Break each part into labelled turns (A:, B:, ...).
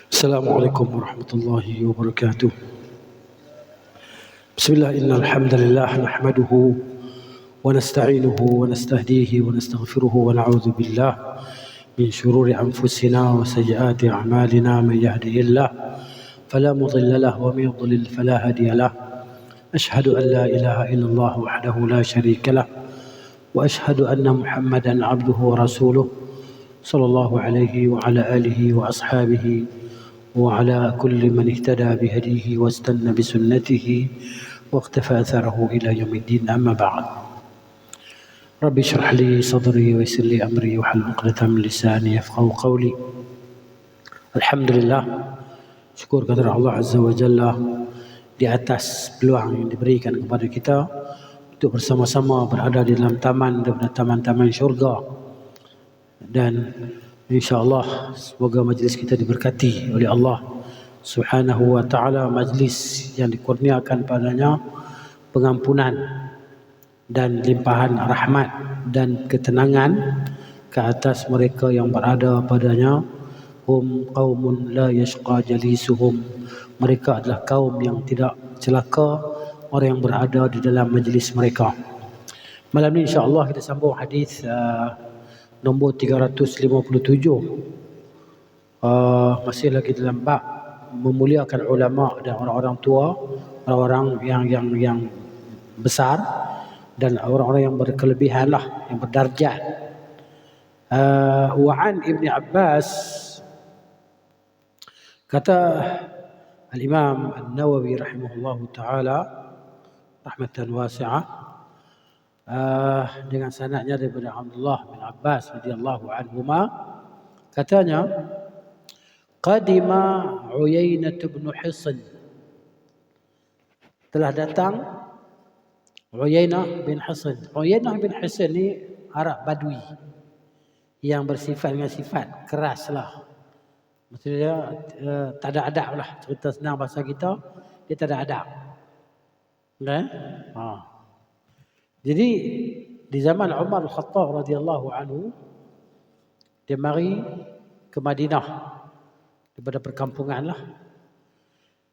A: السلام عليكم ورحمة الله وبركاته. بسم الله، إن الحمد لله نحمده ونستعينه ونستهديه ونستغفره ونعوذ بالله من شرور أنفسنا وسيئات أعمالنا. من يهده الله فلا مضل له ومن يضلل فلا هادي له. أشهد أن لا إله إلا الله وحده لا شريك له، وأشهد أن محمدا عبده ورسوله صلى الله عليه وعلى آله وأصحابه وعلى كل من اهتدى بهديه واستنى بسنته واقتفى أثره إلى يوم الدين. أما بعد، ربي اشرح لي صدري ويسر لي أمري واحلل عقدة من لساني يفقهوا قولي. Alhamdulillah, syukur kepada Allah Azza wa Jalla di atas peluang yang diberikan kepada kita untuk bersama-sama berada di dalam taman daripada taman-taman syurga. Dan insya-Allah semoga majlis kita diberkati oleh Allah Subhanahu wa taala, majlis yang dikurniakan padanya pengampunan dan limpahan rahmat dan ketenangan ke atas mereka yang berada padanya. Hum qaumun la yashqa jalisuhum, mereka adalah kaum yang tidak celaka orang yang berada di dalam majlis mereka. Malam ini insya-Allah kita sambung hadis nombor 357. Masih lagi dalam bab memuliakan ulama dan orang-orang tua, orang-orang yang besar dan orang-orang yang berkelebihan lah, yang berdarjat. Wa an Ibn Abbas, kata Al-Imam An-Nawawi rahimahullahu taala rahmatan wasi'ah, dengan sanadnya daripada Abdullah bin Abbas radhiyallahu anhuma, katanya qadima Uyainah bin Hisn, telah datang Uyainah bin Hisn. Uyainah bin Hisn ni Arab Badui yang bersifat dengan sifat keras lah. Maksudnya tak ada adab lah. Cerita senang bahasa kita, dia tak ada adab. Jadi di zaman Umar Al-Khattab radhiyallahu anhu, dia mari ke Madinah daripada perkampungan lah.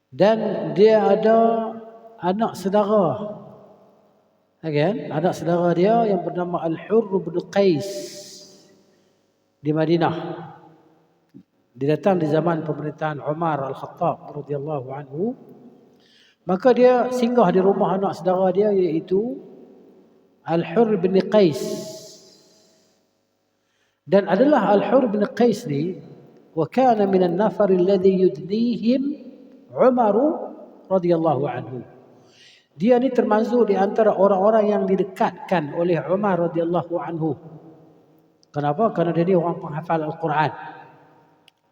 A: Dan dia ada anak saudara. Anak saudara dia yang bernama Al-Hurr bin Qais di Madinah. Dia datang di zaman pemerintahan Umar Al-Khattab radhiyallahu anhu. Maka dia singgah di rumah anak saudara dia, iaitu Al-Hurr bin Qais. Dan adalah Al-Hurr bin Qais ni, wa kana min an-nafar alladhi yudnihim Umar radhiyallahu anhu. Dia ni termasuk di antara orang-orang yang didekatkan oleh Umar radhiyallahu anhu. Kenapa? Kerana dia ni orang penghafal Al-Quran.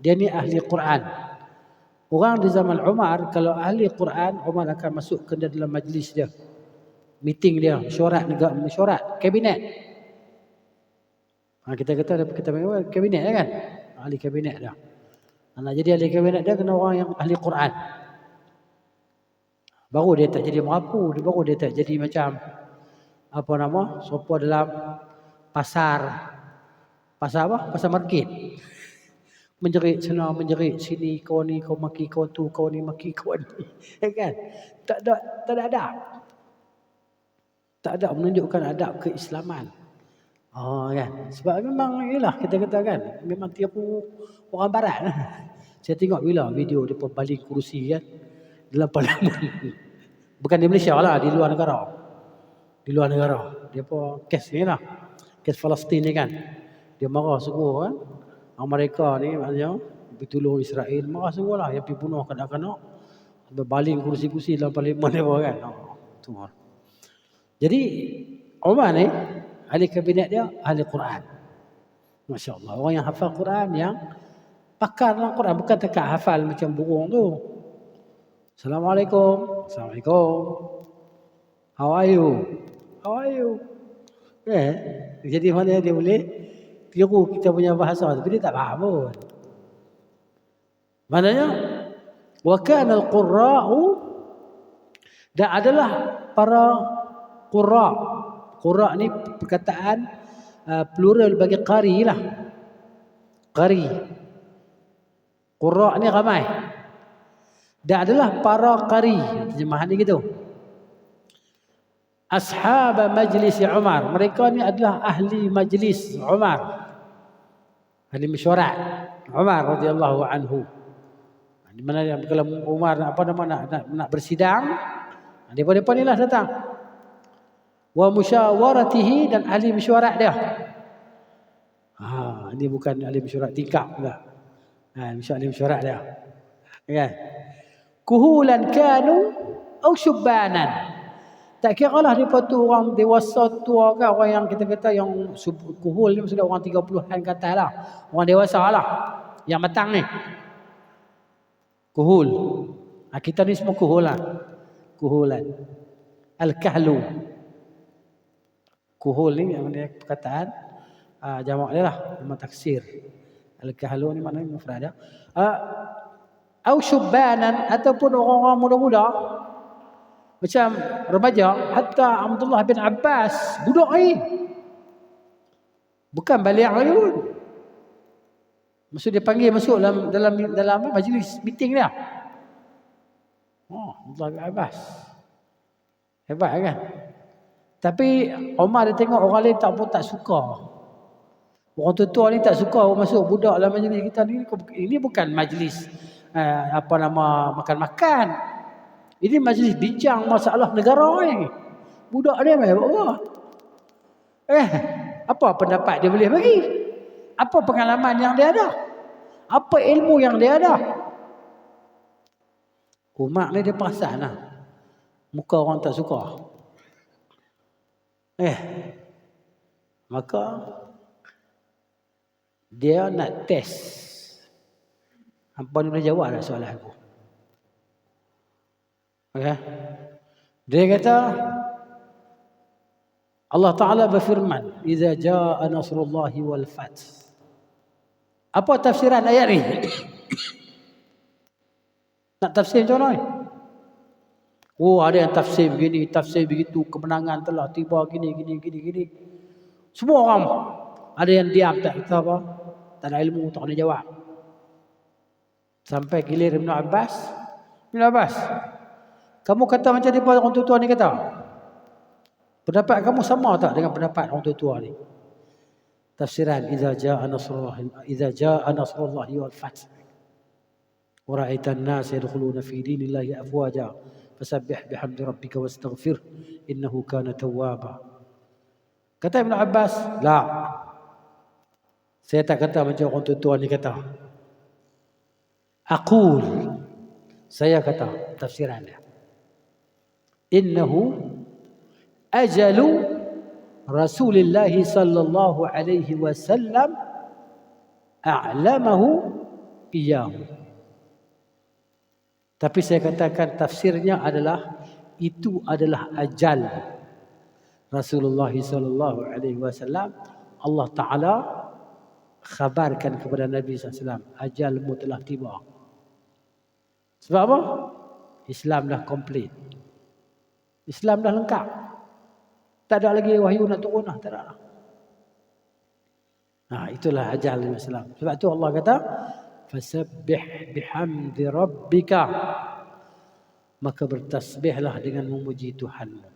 A: Dia ni ahli Quran. Orang di zaman Umar, kalau ahli Quran, Umar akan masuk ke dalam majlis dia, meeting dia, mesyuarat kabinet. Kita kata kabinet kan? Ahli kabinet dia. Nak jadi ahli kabinet dia kena orang yang ahli Quran. Baru dia tak jadi merapu, baru dia tak jadi macam sopa dalam pasar apa? Pasar market. Menjerit sana, menjerit sini, kau ni kau maki kau tu, kau ni maki kau ni. Kan? Tak ada adab. Tak ada menunjukkan adab keislaman. Kan? Sebab memang inilah kita kata kan, memang tiap orang barat. Saya tengok bila video dia baling kerusi kan dalam parlimen. Bukan di Malaysia lah, di luar negara. Di luar negara. Dia pun kes ni lah. Kes Palestin ni kan. Dia marah sungguh kan. Amerika ni maknanya bertolong Israel, marah sungguh lah. Yang pergi bunuh kanak-kanak, baling kursi-kursi dalam parlimen dia kan. Jadi Umar ni, ahli kabinet dia ahli Quran. Masya Allah. Orang yang hafal Quran, yang pakar dalam Quran. Bukan dekat hafal macam burung tu. Assalamualaikum. Assalamualaikum. How are you? How are you? Jadi mana dia boleh tiru kita punya bahasa, tapi dia tak faham pun. Maknanya wa kana al-qurra'u, dan adalah para qurra. Qurra ni perkataan plural bagi qari lah. Qari. Qurra ni ramai. Dan adalah para qari. Terjemahan ni gitu. Ashab majlis Umar. Mereka ni adalah ahli majlis Umar. Ahli mesyuarat Umar radhiyallahu anhu. Di mana kalau Umar nak bersidang, depa ni lah datang. Wa musyawaratihi, dan ahli mesyuarat dia. Ini bukan ahli mesyuarat tingkap lah. Ahli mesyuarat dia. Kan? Kuhulan kanu au syubbanan. Tak kira lah mereka tu orang dewasa tua ke, orang yang kita kata yang kuhul ni maksudnya orang 30-an ke atas lah. Orang dewasa lah. Yang matang ni. Kuhul. Kita ni semua kuhul lah. Kuhulan. Al-kahlu. Kuhul ni yang dia perkataan jamak dia lah. Jamak taksir. Al-kahlu ni maknanya mufrad dia. Au syubbanan, ataupun orang-orang muda-muda. Macam remaja, hatta Abdullah bin Abbas budak ni. Bukan balik lagi pun. Maksud dia panggil masuk dalam majlis meeting dia. Abdullah bin Abbas. Hebat kan? Tapi Umar dia tengok orang lain tak suka. Orang tua ni tak suka masuk budak dalam majlis kita ni. Ini bukan majlis makan-makan. Ini majlis bincang masalah negara ni. Budak dia main apa? Apa pendapat dia boleh bagi? Apa pengalaman yang dia ada? Apa ilmu yang dia ada? Umar ni dia perasan lah. Muka orang tak suka. Maka dia nak test. Apa dia boleh jawab lah soalan aku. Okay. Dia kata Allah Ta'ala berfirman, "Idza jaa nasrullahi wal fath." Apa tafsiran ayat ni? Nak tafsir macam mana ni? Ada yang tafsir begini, tafsir begitu, kemenangan telah tiba gini. Semua orang ada yang diam, tak kata apa, tak ada ilmu, tak boleh jawab. Sampai gilir Ibn Abbas. Kamu kata macam ni orang tua ni kata. Pendapat kamu sama tak dengan pendapat orang tua ni? Tafsiran idza jaa nasrullahi wal fath. Wa ra'aitan nas yadkhuluna fi dinillahi afwaja. Fasabbih bihamdi rabbika wastaghfir innahu kana tawwaba. Kata Ibn Abbas, la. Saya tak kata macam orang tua ni kata. Saya kata tafsiran dia. Innahu ajalu Rasulullah sallallahu alaihi wasallam a'lamahu iyyahu. Tapi saya katakan tafsirnya adalah itu adalah ajal Rasulullah sallallahu alaihi wasallam. Allah Taala khabarkan kepada Nabi SAW, ajalmu telah tiba. Sebab apa? Islam dah komplit. Islam dah lengkap. Tak ada lagi wahyu nak turun lah. Tak ada lah. Itulah ajal Nabi SAW. Sebab tu Allah kata, fasabbih bihamdi rabbika. Maka bertasbihlah dengan memuji Tuhanmu.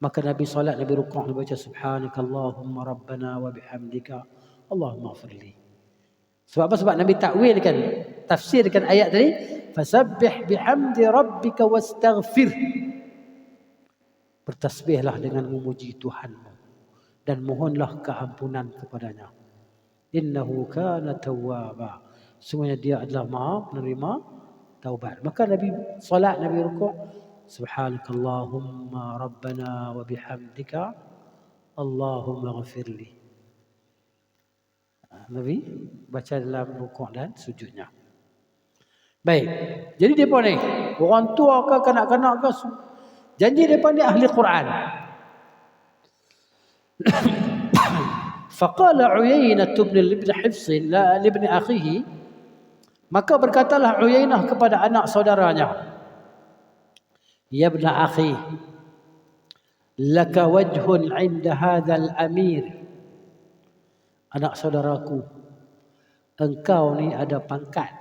A: Maka Nabi salat, Nabi rukuk, Nabi baca subhanakallahumma rabbana wa bihamdika Allahumma ighfirli. Sebab apa? Sebab Nabi takwilkan, tafsirkan ayat tadi, fasabbih bihamdi rabbika wastaghfir. Bertasbihlah dengan memuji Tuhanmu dan mohonlah keampunan kepadanya. Innahu kana tawwaba. Sungguhnya dia adalah Maha penerima taubat. Maka Nabi salat, Nabi rukuk, subhanakallahumma rabbana wa bihamdika Allahumma ighfirli. Nabi baca dalam rukuk dan sujudnya. Baik. Jadi depa ni, orang tua ke kanak-kanak ke, janji depa ni ahli Quran. Faqala Uyainah bin Hifs la ibn akhihi, maka berkatalah Uyainah kepada anak saudaranya, ya ibn akhi, laka wajhun 'inda hadzal amir. Anak saudaraku, engkau ni ada pangkat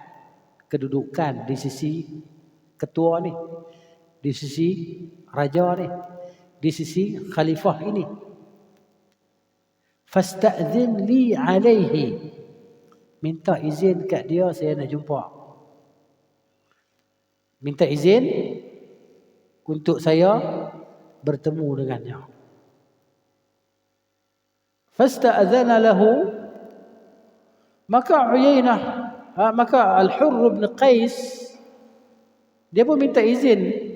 A: kedudukan di sisi ketua ni, di sisi raja ni, di sisi khalifah ini. Fasta'zin li alaihi, minta izin kat dia, saya nak jumpa. Minta izin untuk saya bertemu dengannya. Fasta'zana lahu, maka Al-Hurr bin Qais dia pun minta izin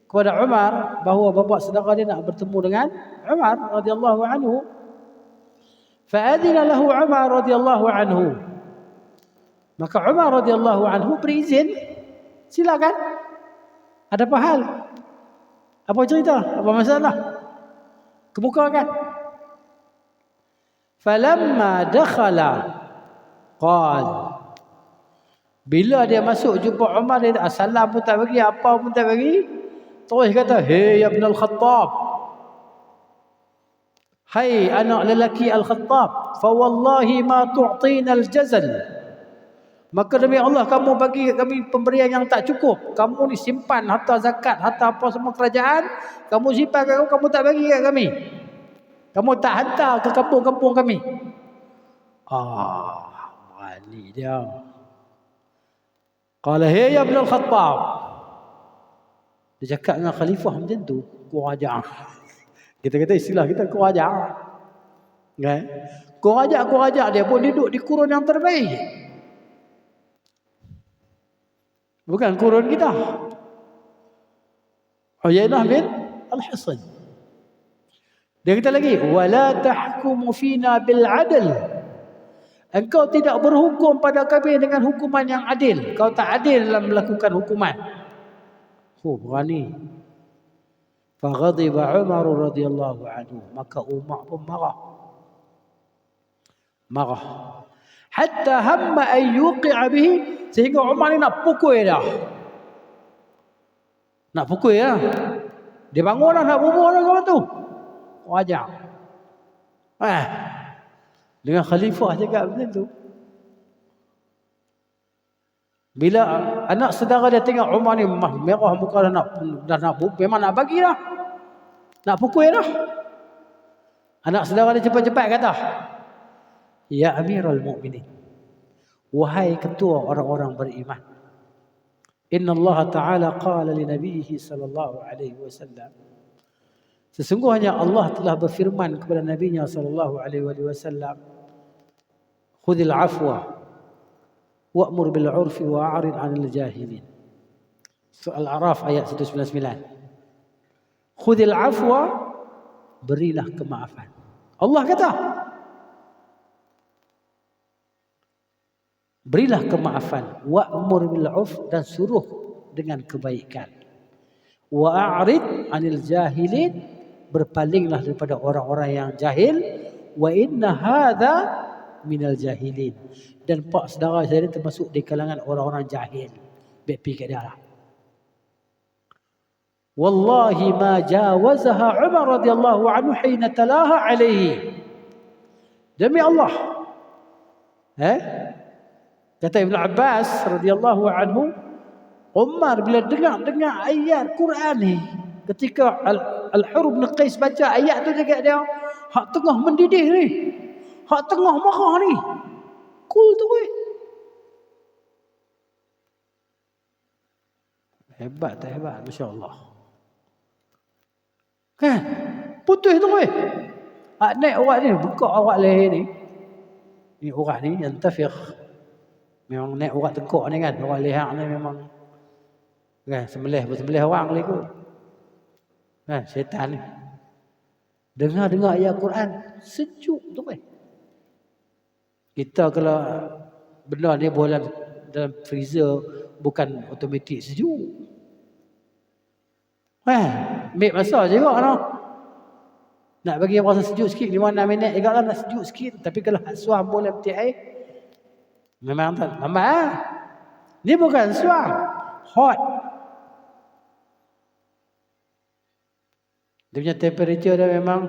A: kepada Umar bahawa bapa saudara dia nak bertemu dengan Umar radhiyallahu anhu. Fa'adina lahu Umar radhiyallahu anhu, maka Umar radhiyallahu anhu berizin, silakan. Ada apa hal? Apa cerita? Apa masalah? Kemukakan. Falamma dakhala qal, bila dia masuk jumpa Umar, dia salam pun tak bagi, apa pun tak bagi, terus kata, "Hey ya Ibn Al-Khattab, hai anak lelaki Al-Khattab, fa wallahi ma tu'tina al-jazal." Maka demi Allah, kamu bagi kami pemberian yang tak cukup. Kamu ni simpan harta zakat, harta apa semua kerajaan, kamu simpan kat kamu tak bagi kat kami. Kamu tak hantar ke kampung-kampung kami. Berani dia. Qala hey ya Ibn Al-Khattab. Dia cakap dengan khalifah macam tu, kurang ajar. Kita kata istilah kita kurang ajar. Kan? Kurang ajar dia pun duduk di kurun yang terbaik. Bukan kurun kita. Uyainah bin Al-Hisan. Dia kata lagi, wala tahkumu fina bil adl. Engkau tidak berhukum pada kami dengan hukuman yang adil. Kau tak adil dalam melakukan hukuman. Berani. Faghadiba Umar radhiyallahu anhu, maka Umar pun marah. Hatta hamma an yuqi'a bihi, sehingga Umar ni nak pukul dia. Dia bangun dah, nak bubuh dah kau tu. Wajah. Dengan khalifah cakap macam tu. Bila anak saudara dia tengok Umar ni merah muka, dah nak memang nak bagi dah. Nak pukul dah. Anak saudara dia cepat-cepat kata, "Ya Amirul Mukminin, wahai ketua orang-orang beriman, Inna Allah Ta'ala qala li nabiyhi sallallahu alaihi wasallam, sesungguhnya Allah telah berfirman kepada nabinya sallallahu alaihi wasallam, khudhil afwa wa'mur bil 'urfi wa'rid 'anil jahilin." Surah Al-A'raf ayat 199. Khudhil afwa, berilah kemaafan. Allah kata, berilah kemaafan, wa'mur bil 'urf, dan suruh dengan kebaikan. Wa'rid 'anil jahilin, berpalinglah daripada orang-orang yang jahil. Wa inna hadza minal jahilin, dan pak saudara saya ni termasuk di kalangan orang-orang jahil. Baik pergi kat dia lah. Wallahi ma jawazaha Umar radhiyallahu anhu hina talaha alaihi. Demi Allah, kata Ibn Abbas radhiyallahu anhu, Umar bila dengar ayat Quran ni, ketika Al-Hurr bin Qais baca ayat tu dekat dia, hak tengah mendidih ni, hak tengah marah ni, cool tu weh. Hebat tak hebat? Masya Allah. Kan? Putus tu weh. Naik awak ni, buka awak leher ni. Ni orang ni yang tafiq. Memang naik orang tengkok ni kan. Orang leher ni memang kan, sembelih orang lagi kot. Kan, syaitan ni. Dengar ayat Quran, sejuk tu weh. Kita kalau benda ni boleh dalam freezer, bukan automatik sejuk. Ambil masa juga no. Nak bagi rasa sejuk sikit, 5-6 minit juga lah nak sejuk sikit. Tapi kalau suam boleh petik air, memang tak lambat. Ni bukan suam, hot. Dia punya temperature dia memang,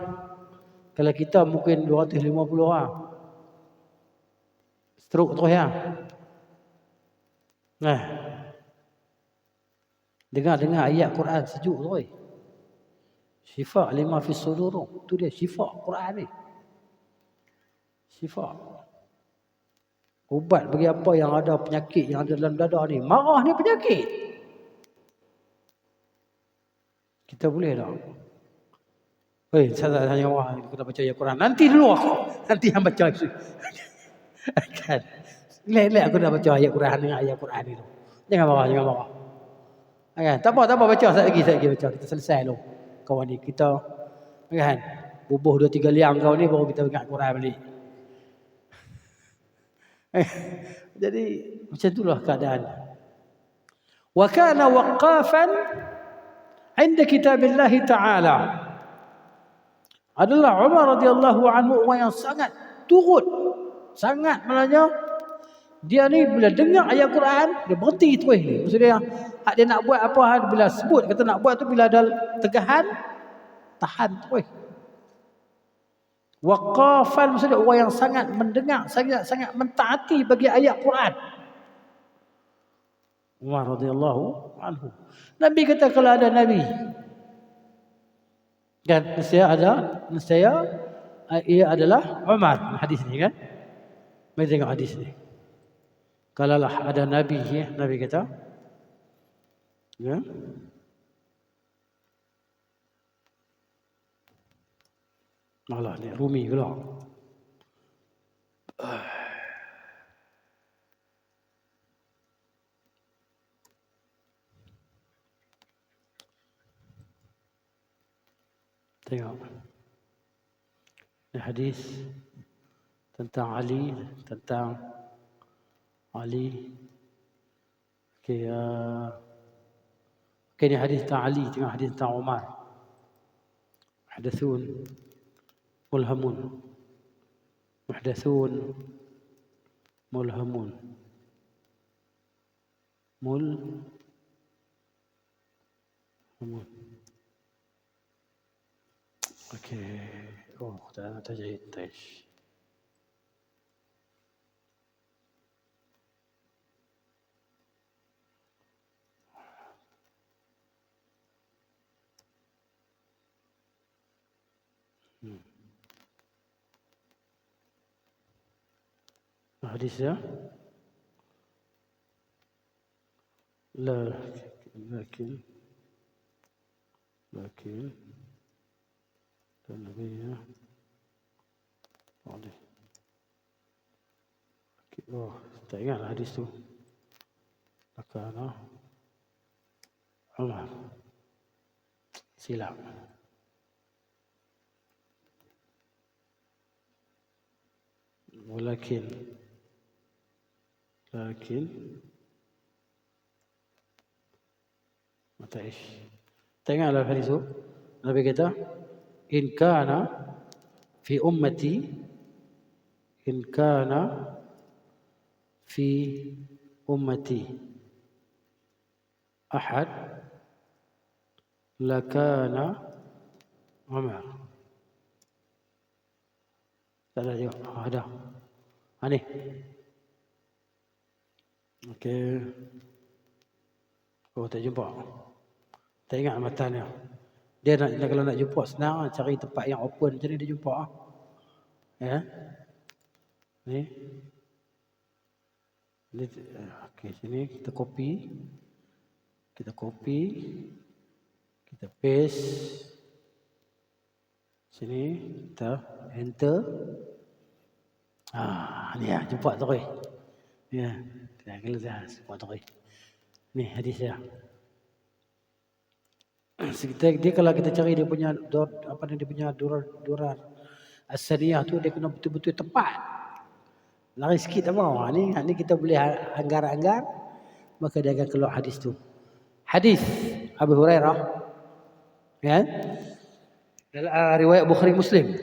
A: kalau kita mungkin 250 orang. Stroke terus ya. Nah, dengar ayat Quran sejuk tu. Syifa lima fis sudur. Tu dia syifa Quran ni. Syifa. Ubat bagi apa yang ada penyakit yang ada dalam dada ni. Marah ni penyakit. Kita boleh tak? Hei, saya tanya orang kita baca ayat Quran. Nanti dulu aku. Nanti yang baca. Kan. Lek aku dah baca ayat Quran dengan ayat Quran ni. Jangan marah, jangan marah. Kan? Tak apa baca sekali lagi baca. Kita selesai dulu. Kawan ni kita kan bubuh 2-3 liang kau ni baru kita ingat Quran balik. Jadi macam itulah keadaan. Wa kana waqafan 'inda kitabillah ta'ala. Adalah Umar radhiyallahu anhu orang yang sangat turut, sangat maknanya dia ni bila dengar ayat Quran dia berhenti terus ni. Maksud dia hak dia nak buat apa bila sebut kata nak buat tu bila ada tegahan tahan terus. Waqafan maksudnya orang yang sangat mendengar, sangat mentaati bagi ayat Quran. Umar radhiyallahu anhu. Nabi kata kalau ada nabi kan nescaya ia adalah Umar. Hadis ni kan. Mari tengok hadis ni. Kalaulah ada nabi ya, Nabi kata ya. Malah ni Rumi pula. Tengok. Ini hadis tentang Ali. Okey, ini hadis tentang Ali, tengok hadis tentang Umar. Muhdathun mulhamun. Okey. Oh, tak tajahid taish. Hadisnya lakin dan lebihnya boleh. Oh, tak ingat hadis tu. Makana Umar silap. Walakin mata ish. Tengoklah hadis tu. Nabi kata, in kana fi ummati ahad lakana Umar. Tak ada tengok. Ada. Ni. Okey. Oh, tak jumpa. Tak ingat matanya. Dia kalau nak jumpa senang cari tempat yang open macam ni dia jumpa. Ya. Ni. Okey, sini kita copy. Kita paste. Sini kita enter. Ni ya, jumpa terus. Ya. Kalau dah jumpa terus. Ni hadis dia. Dia kalau kita cari dia punya durar as-saniyah tu dia kena betul-betul tepat. Lari sikit apa? Ni kita boleh anggar-anggar maka dia akan keluar hadis tu. Hadis Abu Hurairah kan? Dalam riwayat Bukhari Muslim.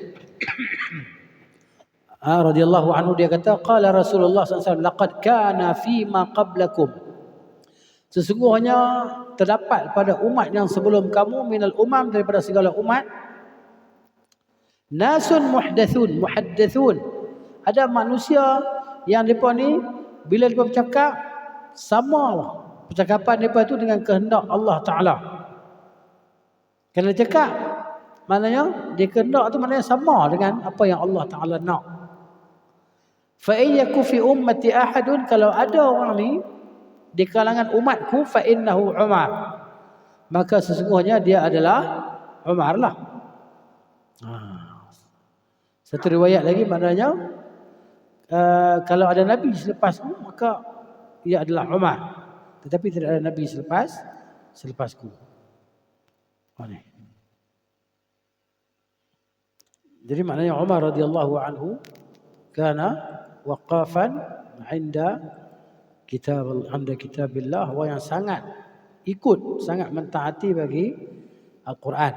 A: Radhiyallahu anhu dia kata qala Rasulullah SAW laqad kana fi ma qablakum. Sesungguhnya terdapat pada umat yang sebelum kamu minal umam daripada segala umat nasun muhaddathun. Ada manusia yang depa ni bila depa bercakap sama percakapan mereka tu dengan kehendak Allah Ta'ala. Kalau cakap, maknanya dia kehendak tu maknanya sama dengan apa yang Allah Ta'ala nak. Fa iyyaku fi ummati ahadun, kalau ada orang ni di kalangan umatku, fa innahu Umar, maka sesungguhnya dia adalah Umar lah. Satu riwayat lagi maknanya kalau ada Nabi selepasku, maka ia adalah Umar. Tetapi tidak ada Nabi selepasku. Jadi maknanya Umar radhiyallahu anhu kana waqafan 'inda kitabillah, wa yang sangat sangat mentaati bagi Al-Quran.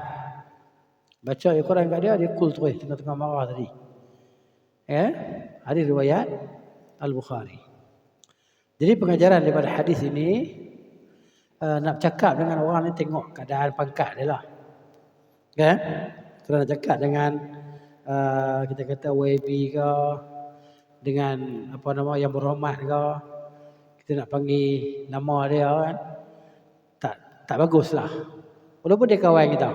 A: Baca Al-Quran kat dia cool terus tengah-tengah marah tadi. Hadis riwayat Al-Bukhari. Jadi pengajaran daripada hadis ini, nak cakap dengan orang ni tengok keadaan pangkat dia lah. Kan? Kalau nak cakap dengan kita kata YB ke, dengan apa nama yang berhormat ke, kita nak panggil nama dia kan, tak baguslah. Walaupun dia kawan kita.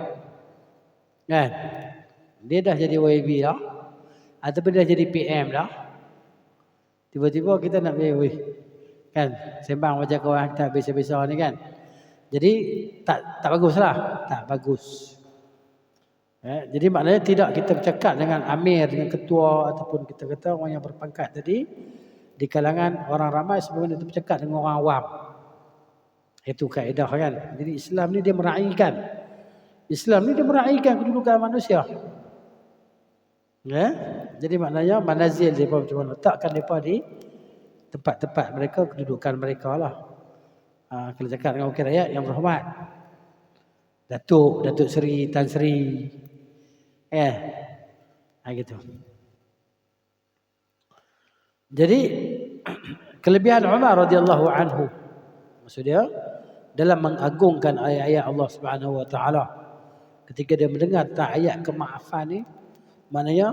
A: Kan? Dia dah jadi YB dah, ataupun dia jadi PM dah. Tiba-tiba kita nak kan, sembang macam kawan kita biasa-biasa ni kan. Jadi tak baguslah, tak bagus. Jadi maknanya tidak kita bercakap dengan amir, dengan ketua, ataupun kita kata orang yang berpangkat tadi di kalangan orang ramai, sebelum kita bercakap dengan orang awam. Itu kaedah kan. Jadi Islam ni dia meraihkan kedudukan manusia. Jadi maknanya manazil dia macam mana, letakkan mereka di tempat-tempat mereka, kedudukan mereka lah. Kalau cakap dengan wakil rakyat yang berhormat, Datuk Seri, Tan Seri, gitu. Jadi kelebihan Umar radhiyallahu anhu, maksudnya dalam mengagungkan ayat-ayat Allah Subhanahu wa taala, ketika dia mendengar tentang ayat kemaafan ni, maknanya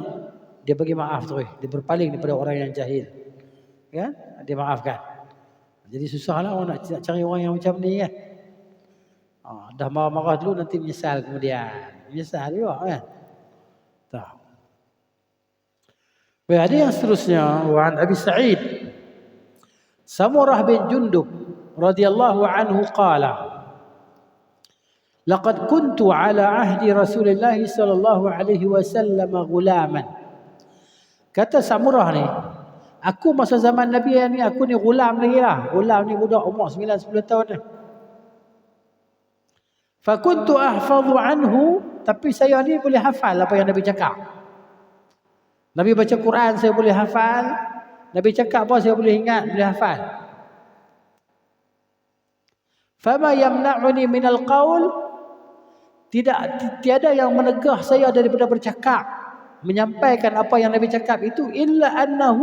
A: dia bagi maaf terus, dia berpaling daripada orang yang jahil. Kan? Dia maafkan. Jadi susahlah orang nak cari orang yang macam ni kan. Dah marah-marah dulu, nanti menyesal kemudian. Menyesal juga kan. Tak. Baik, ada yang seterusnya, wa an Abi Sa'id Samurah bin Jundub radhiyallahu anhu qala, laqad kuntu ala ahdi Rasulillah sallallahu alaihi wasallam ghulaman. Kata Samurah ni, aku masa zaman Nabi ni, aku ni gulam lagi lah. Gulam ni budak umur 9-10 tahun ni. Fa kuntu ahfadhu anhu, tapi saya ni boleh hafal apa yang Nabi cakap. Nabi baca Quran saya boleh hafal, Nabi cakap apa saya boleh ingat, boleh hafal. Fama yamna'uni minal qaul, tiada yang menegah saya daripada bercakap, menyampaikan apa yang Nabi cakap itu, illa annaha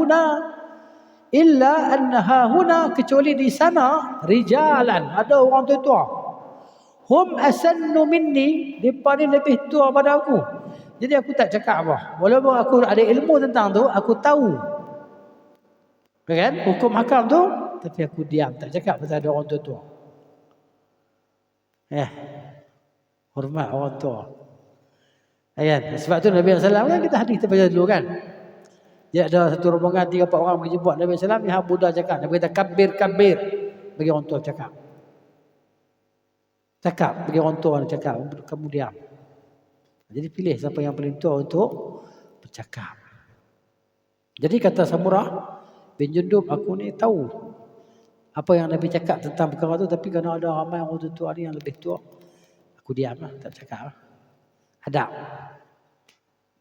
A: huna, kecuali di sana rijalan, ada orang tua-tua, hum asannu minni, mereka ni lebih tua pada aku. Jadi aku tak cakap apa, walaupun aku ada ilmu tentang tu, aku tahu kan hukum hakam tu, tapi aku diam, tak cakap pasal ada orang tua-tua. Hormat orang tua. Sebab tu Nabi SAW kan, kita hadis terbaca dulu kan, dia ada satu rombongan 3-4 orang pergi jumpa Nabi SAW, yang Buddha cakap, Nabi kata kabir, bagi orang tua cakap, bagi orang tua cakap, kamu diam. Jadi pilih siapa yang paling tua untuk bercakap. Jadi kata Samurah bin Jundub, aku ni tahu apa yang Nabi cakap tentang perkara tu, tapi kerana ada ramai orang tua ni yang lebih tua, aku diam lah, tak cakap lah. Hadap.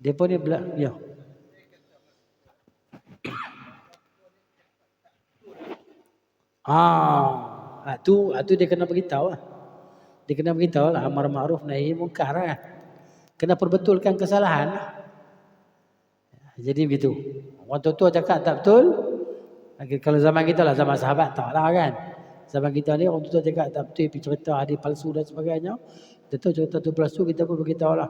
A: Dia pun dia bilang, ya. Tu dia kena beritahu lah. Dia kena beritahu lah, amar ma'ruf nahi munkar lah. Kena perbetulkan kesalahan. Jadi begitu. Orang tua-tua cakap tak betul. Kalau zaman kita lah, zaman sahabat tak lah kan. Zaman kita ni orang tua cakap tak betul, pergi cerita hadis palsu dan sebagainya. Kita tahu cerita tu palsu, kita pun beritahu lah.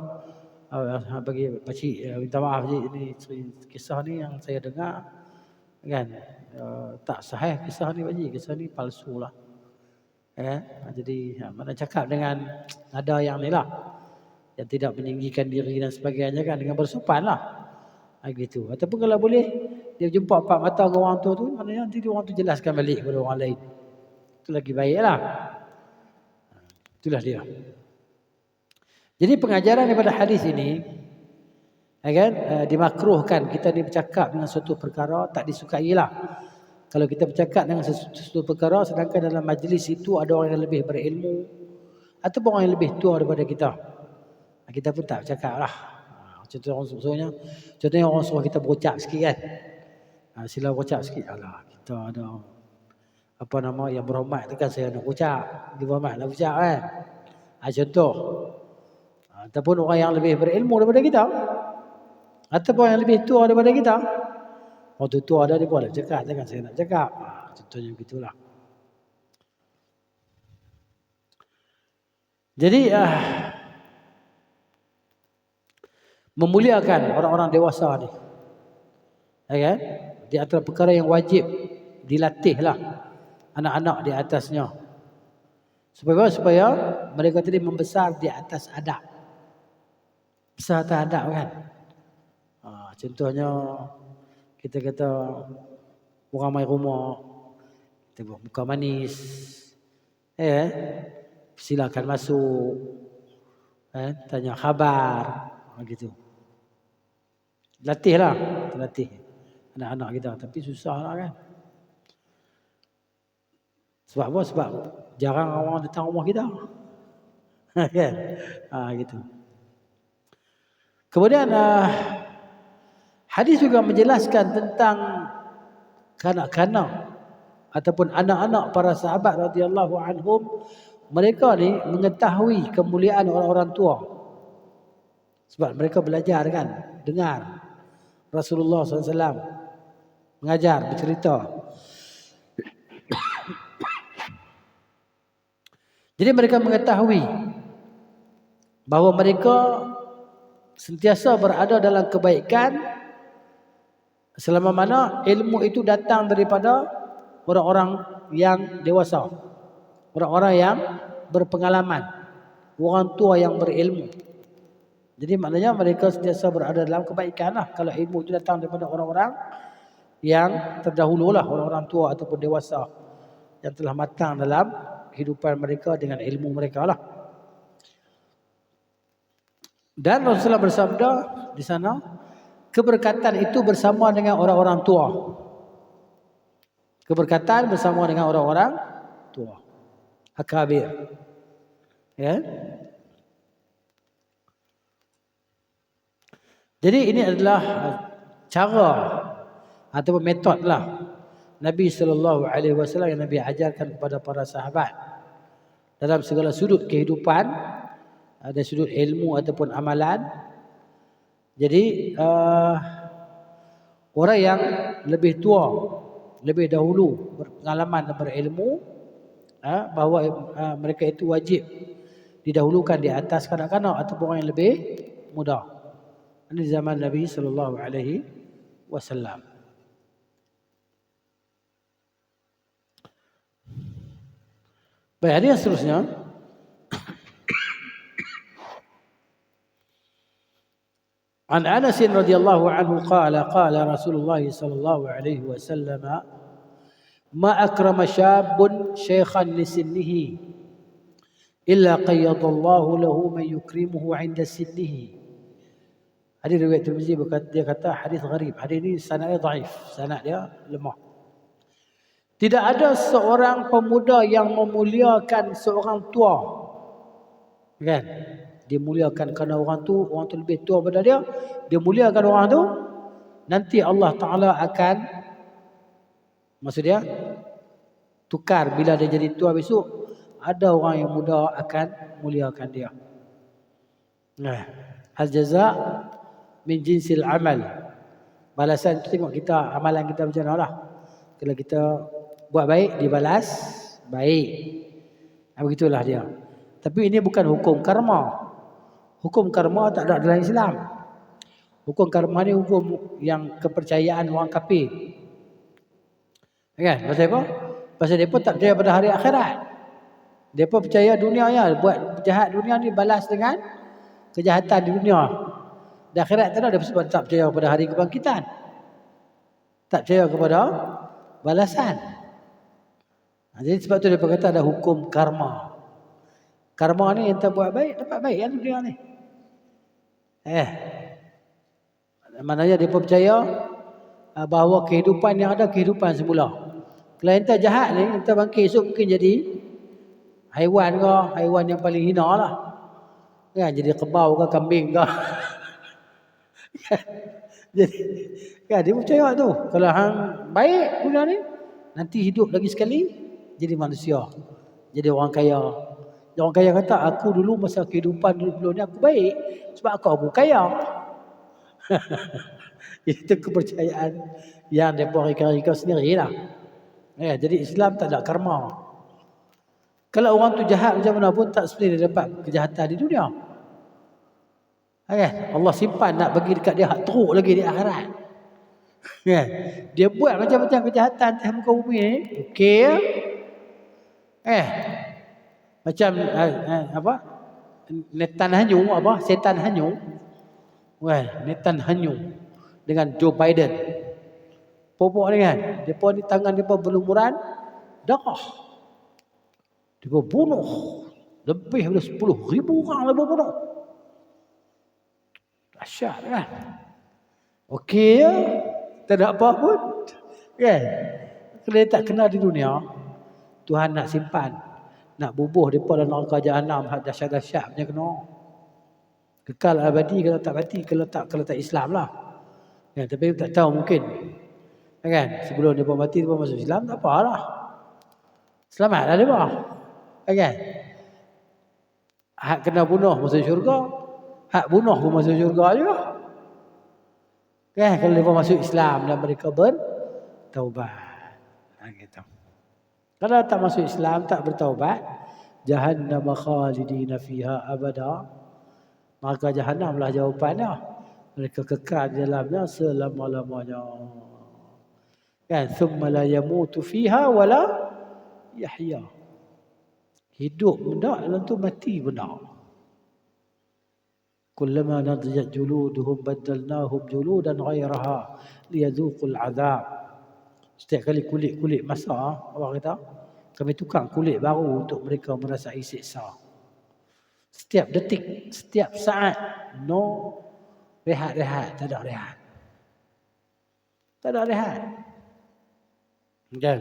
A: Bagi pakcik, minta maaf pakcik, ini kisah ni yang saya dengar Kan? Tak sahih kisah ni Pak Haji, kisah ni palsu lah. Jadi mana cakap dengan nada yang ni lah, yang tidak meninggikan diri dan sebagainya kan, dengan bersopan lah. Gitu. Ataupun kalau boleh dia jumpa empat mata dengan orang tua tu, maknanya nanti orang tu jelaskan balik kepada orang lain. Itu lagi baik lah. Itulah dia. Jadi pengajaran daripada hadis ini, kan, dimakruhkan kita ni bercakap dengan suatu perkara tak disukai lah. Kalau kita bercakap dengan sesuatu perkara sedangkan dalam majlis itu ada orang yang lebih berilmu ataupun orang yang lebih tua daripada kita, kita pun tak bercakap lah. Contohnya orang suruh kita berucap sikit kan. Sila berucap sikit. Alah, kita ada apa nama yang berhormat tu kan, saya nak ucap. Dia berhormat nak ucap kan. Contoh. Ataupun orang yang lebih berilmu daripada kita, ataupun yang lebih tua daripada kita. Orang tua ada dia boleh cakap, jangan saya nak cakap. Contohnya begitulah. Jadi memuliakan orang-orang dewasa ni, kan? Di antara perkara yang wajib dilatihlah anak-anak di atasnya. Supaya mereka tadi membesar di atas adab. Besar atas adab kan. Contohnya kita kata orang mai rumah, kita buat muka manis. Silakan masuk. Tanya khabar. Gitu. Latihlah, latih anak-anak kita, tapi susah lah kan. Sebab apa? Sebab jarang orang datang rumah kita. Kan? Gitu. Kemudian hadis juga menjelaskan tentang kanak-kanak ataupun anak-anak para sahabat radhiyallahu anhum. Mereka ni mengetahui kemuliaan orang-orang tua. Sebab mereka belajar kan, dengar Rasulullah SAW mengajar, bercerita. Jadi mereka mengetahui bahawa mereka sentiasa berada dalam kebaikan selama mana ilmu itu datang daripada orang-orang yang dewasa, orang-orang yang berpengalaman, orang tua yang berilmu. Jadi maknanya mereka sentiasa berada dalam kebaikan lah kalau ilmu itu datang daripada orang-orang yang terdahulu lah, orang-orang tua ataupun dewasa yang telah matang dalam kehidupan mereka dengan ilmu mereka lah. Dan Rasulullah bersabda di sana, keberkatan itu bersama dengan orang-orang tua. Keberkatan bersama dengan orang-orang tua. Akabir. Ya. Jadi ini adalah cara ataupun metod lah Nabi SAW yang Nabi ajarkan kepada para sahabat dalam segala sudut kehidupan, ada sudut ilmu ataupun amalan. Jadi orang yang lebih tua, lebih dahulu berpengalaman dan berilmu, bahawa mereka itu wajib didahulukan di atas kanak-kanak ataupun orang yang lebih muda. Ini zaman Nabi SAW. Baik, hadis yang seterusnya. An Anas radhiyallahu anhu qala Rasulullah sallallahu alaihi wasallam ma akrama syabun shaykhan li sinnihi illa qayyadallahu lahu man yukrimuhu 'inda sinnihi. Hadis riwayat Tirmizi, dia kata hadis gharib. Hadis ini sanadnya dhaif, sanad dia lemah. Tidak ada seorang pemuda yang memuliakan seorang tua. Kan? Dia muliakan kerana orang tu lebih tua daripada dia. Dia muliakan orang tu, nanti Allah Ta'ala akan, maksud dia, tukar bila dia jadi tua besok, ada orang yang muda akan muliakan dia. Nah, hal jaza' min jinsil amal. Balasan itu tengok kita, amalan kita macam mana lah. Kalau kita buat baik, dibalas baik. Begitulah dia. Tapi ini bukan hukum karma. Hukum karma tak ada dalam Islam. Hukum karma ni hukum yang kepercayaan orang kafir. Kan? Pasal apa? Pasal depa tak percaya pada hari akhirat. Depa percaya dunia ya, buat jahat dunia ni balas dengan kejahatan di dunia. Di akhirat tak ada sebab tak percaya pada hari kebangkitan. Tak percaya kepada balasan. Jadi sebab tu depa kata ada hukum karma. Karma ni yang tak buat baik dapat baik kan dunia ni. Maknanya depa percaya bahawa kehidupan yang ada kehidupan semula. Kalau ente jahat ni, ente bangkit esok mungkin jadi haiwan ke, haiwan yang paling hina lah. Kan, jadi kebau ke, kambing ke. Jadi, kan dia percaya tu. Kalau hang baik dunia ni, nanti hidup lagi sekali, jadi manusia. Jadi orang kaya. Orang kaya kata, aku dulu masa kehidupan dulu ni aku baik. Sebab aku kaya. Itu kepercayaan yang mereka reka-reka sendirilah. Jadi Islam tak ada karma. Kalau orang tu jahat macam mana pun tak semestinya dia dapat kejahatan di dunia. Allah simpan nak bagi dekat dia hak teruk lagi di akhirat. Dia buat macam-macam kejahatan atas muka bumi ni, okey. Macam apa? Netanyahu apa? Setan hanyu. Netanyahu dengan Joe Biden. Popok ni kan, depa ni tangan depa berlumuran darah. Depa bunuh lebih daripada 10,000 orang depa bunuh. Dahsyat kan? Okey ya, tak ada apa pun. Kan? Kalau dia tak kena di dunia, Tuhan nak simpan, nak bubuh depa dalam neraka jahanam hak dahsyat-dahsyat punya kena. Kekal abadi kalau tak mati, kalau tak Islam lah. Ya, tapi tak tahu mungkin. Kan? Sebelum dia mati dia masuk Islam tak apalah. Selamatlah dia. Kan? Hak kena bunuh masuk syurga, hak bunuh pun masuk syurga juga. Kan? Kalau dia masuk Islam dan mereka bertaubat. Gitu. Kalau tak masuk Islam, tak bertaubat, jahannam khalidina fiha abada. Maka jahannamlah jawapannya. Mereka kekal di dalamnya selama-lamanya. Kan, thumma la yamutu fiha wala yahya. Hidup benda dalam tu mati benda. Kullama nadjat juluduhum badalnahum juludan ghairaha liyadhuqul azab. Setiap kali kulit-kulit masak, orang kata, kami tukang kulit baru untuk mereka merasai siksa. Setiap detik, setiap saat, no rehat-rehat, tak ada rehat. Tak ada rehat. Kan?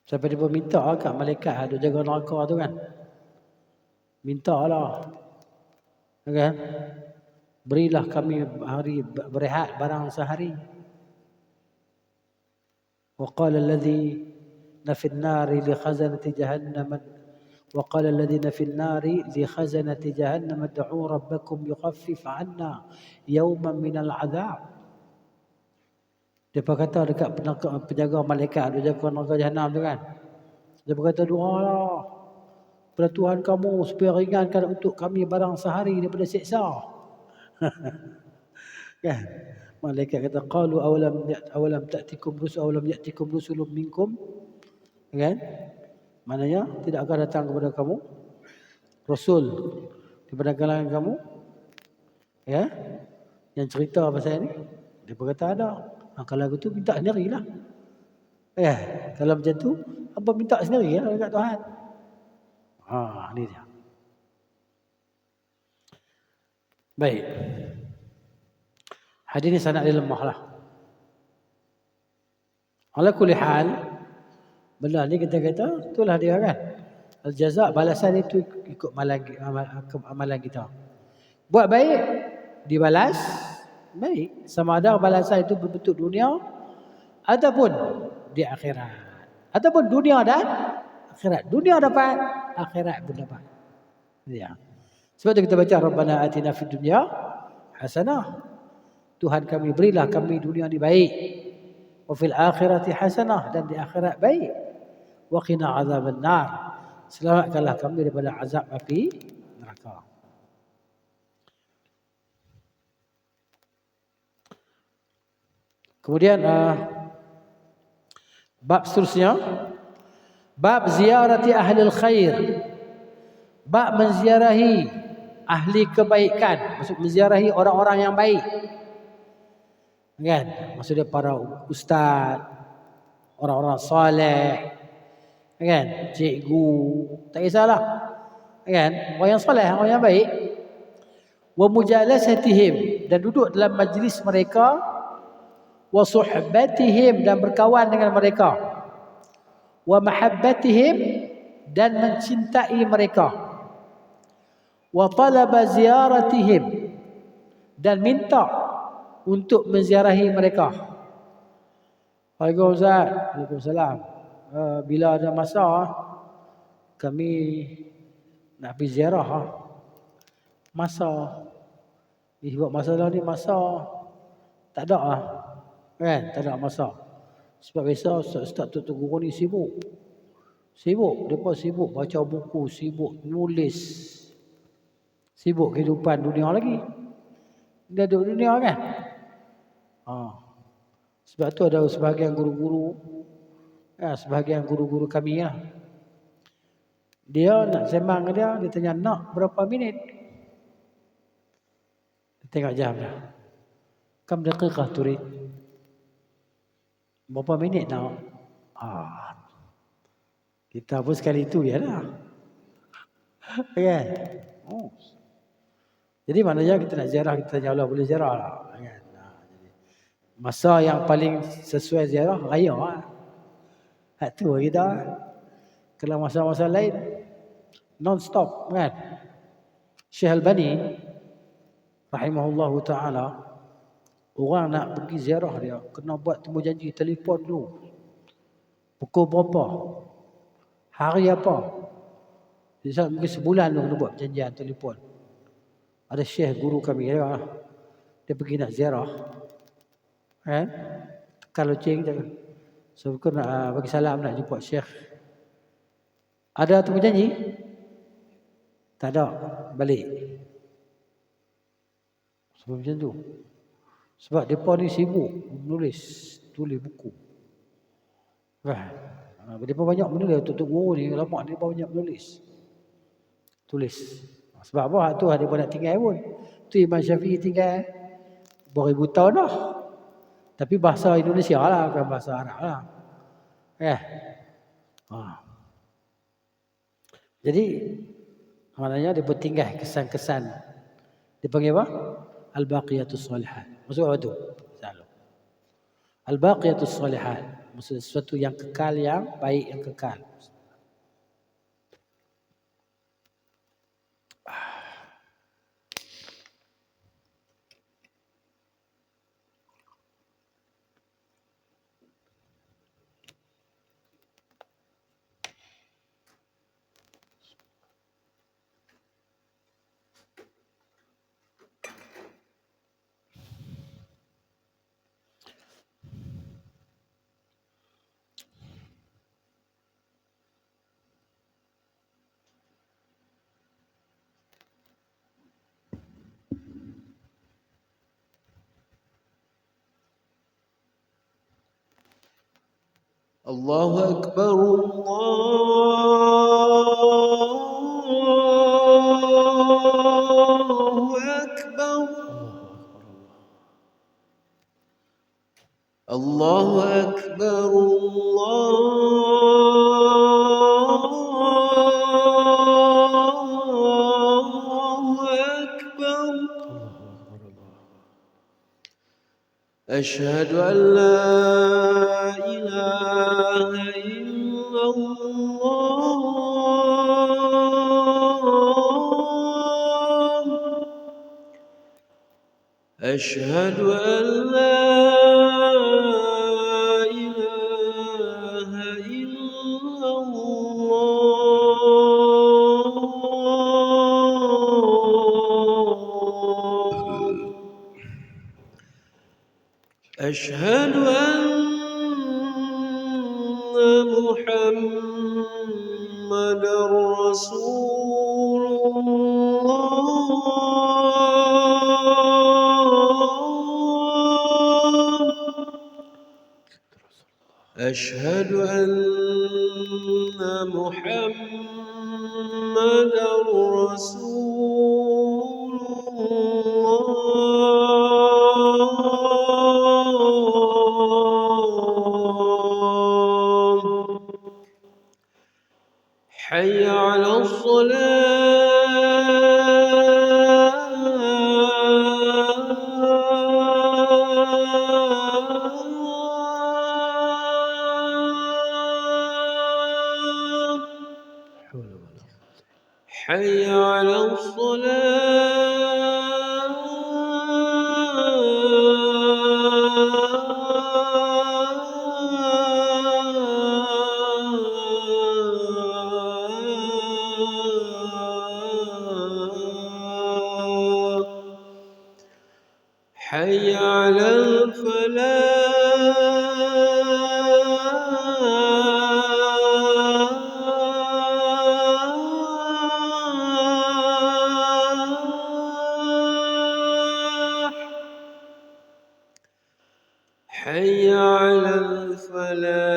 A: Sampai dia pun minta kat malaikat ada jaga neraka tu kan. Minta lah. Kan? Berilah kami hari berehat barang sehari. Wa qala alladhina fi an-nari li khazanati jahannam وقال الذين في النار لخزنة جهنم ادعوا ربكم يخفف عنا يوما من العذاب. Dia kata dekat penjaga malaikat, dia jaga neraka jahanam tu kan. Dia berkata, doalah pada Tuhan kamu supaya ringankan untuk kami barang sehari daripada siksa. Kan? Malaikat kata, qalu awalam ya'tikum rusulun minkum. Kan? Maknanya tidak akan datang kepada kamu rasul daripada kalangan kamu, ya, yang cerita pasal ni. Dia berkata ada. Kalau begitu minta sendirilah. Kalau macam tu, apa minta sendirilah dekat Tuhan. Ni dia. Baik. Hadis ni sanad dia lemah lah. Ala kulli hal, benda ni kita kata, itulah dia kan. Al-jaza' balasan itu ikut amalan kita. Buat baik, dibalas baik. Sama ada balasan itu berbentuk dunia ataupun di akhirat. Ataupun dunia dan akhirat. Dunia dapat, akhirat pun dapat. Ya. Sebab itu kita baca Rabbana atina fid dunya hasanah. Tuhan kami berilah kami dunia ni baik. Wa fil akhirati hasanah, dan di akhirat baik. Wa qina azaban nar. Selamatkanlah kami daripada azab api neraka. Kemudian bab seterusnya, bab ziarati ahli khair, bab menziarahi ahli kebaikan, maksud menziarahi orang-orang yang baik. Kan? Maksudnya para ustaz, orang-orang soleh, kan? Cikgu, tak kisahlah. Kan? Orang yang soleh, orang yang baik. Wa mujalasatihim, dan duduk dalam majlis mereka. Wa suhbatihim, dan berkawan dengan mereka. Wa mahabbatihim, dan mencintai mereka. Wa talaba ziyaratihim, dan minta untuk menziarahi mereka. Waalaikumsalam. Ustaz. Waalaikumsalam. Bila ada masa kami nak pergi ziarah. Masa buat masalah ni masa tak ada kan, tak ada masa. Sebab biasa ustaz tu guru ni sibuk. Depa sibuk baca buku, sibuk nulis. Sibuk kehidupan dunia lagi. Dia duduk dunia kan? Sebab tu ada sebahagian guru-guru, sebahagian guru-guru kami lah. Dia nak sembang dia tanya nak berapa minit? Dia tengok jam dah. Kam daqiqah turid? Berapa minit nak? Kita pun sekali itu ya dah. Kan? Jadi maknanya kita nak ziarah, kita tanya Allah boleh ziarah lah. Kan? Masa yang paling sesuai ziarah raya lah. Hak tu kita. Kalau masa-masa lain non-stop kan. Syekh Albani rahimahullahu ta'ala, orang nak pergi ziarah dia kena buat temu janji telefon dulu. Pukul berapa? Hari apa? Bisa mungkin sebulan dulu kena buat janjian telefon. Ada syekh guru kami dia pergi nak ziarah. Kan? Kalau cing dia so aku nak bagi salam, nak jumpa syekh. Ada temu janji? Tak ada. Balik. Sebab macam tu. Sebab mereka ni sibuk tulis buku. Kan? Mereka banyak menulis. Tutup guru ni lama mereka banyak menulis. Tulis. Sebab apa? Tu mereka nak tinggal pun. Tu Imam Syafi'i tinggal beribu tahun dah. Tapi bahasa Indonesia lah, bukan bahasa Arab lah. Jadi maknanya dia bertinggal kesan-kesan. Dipanggil apa? Al-Baqiyatus Salihat. Maksud apa tu? Al-Baqiyatus Salihat. Maksud sesuatu yang kekal, yang baik, yang kekal.
B: Allahu Akbar, Allahu Akbar, Allahu Akbar, Allahu Akbar. Asyhadu an la ilaha illallah. Asyhadu an la ilaha illallah. Asyhadu anna Muhammadar Rasulullah. أشهد أن محمدا رسول الله حي على الصلاة حي على الصلاة حي على الفلاح حي على الفلاح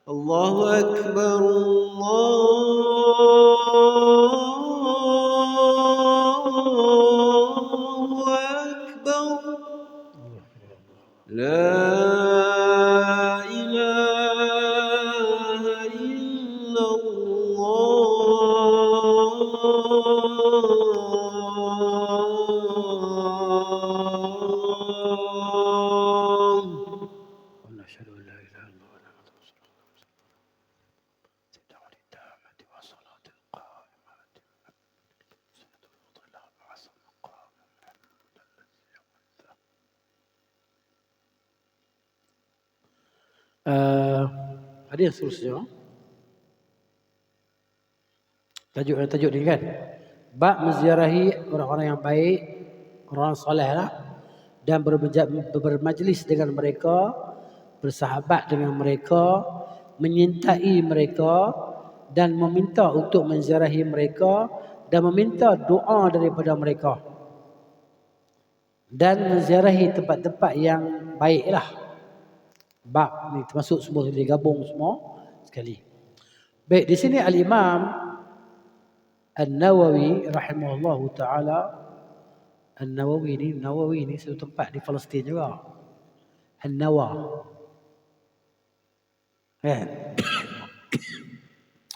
B: الله أكبر الله أكبر لا إله إلا الله
A: ونشهد أن لا إله إلا الله محمد رسول الله سيدنا ولي الدعوة والصلاة القائمة سنة الفضل بعث المقام hadis seterusnya tajuk ni kan, bab menziarahi orang-orang yang baik, orang soleh lah, dan bermajlis dengan mereka, bersahabat dengan mereka, menyintai mereka dan meminta untuk menziarahi mereka dan meminta doa daripada mereka dan menziarahi tempat-tempat yang baiklah. Bab ni termasuk semua digabung semua sekali. Baik, di sini Al-Imam An-Nawawi rahimahullahu taala, Nawawi ni satu tempat di Palestin juga. An-Nawa.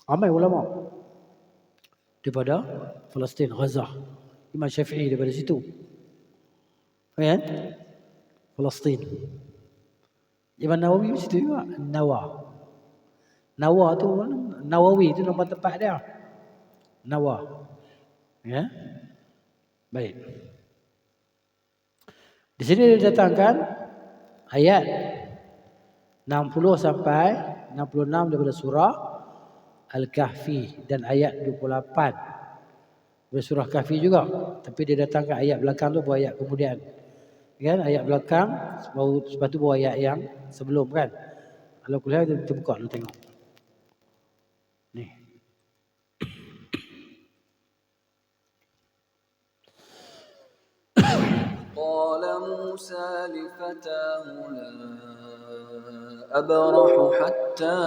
A: Ramai ulama daripada Palestin, Gaza. Imam Syafi'i daripada situ. Kan? Palestin. Imam Nawawi situ juga, Nawa. Nawa tu, Nawawi tu nama tempat dia. Nawa. Ya. Baik. Di sini didatangkan ayat 60 sampai 66 daripada surah Al-Kahfi dan ayat 28 dari surah Kahfi juga. Tapi dia datangkan ayat belakang tu baru ayat kemudian. Kan, ayat belakang baru sebab tu baru ayat yang sebelum kan. Kalau kuliah kita buka dulu tengok. Ni.
C: قال موسى لفتاه لا أبرح حتى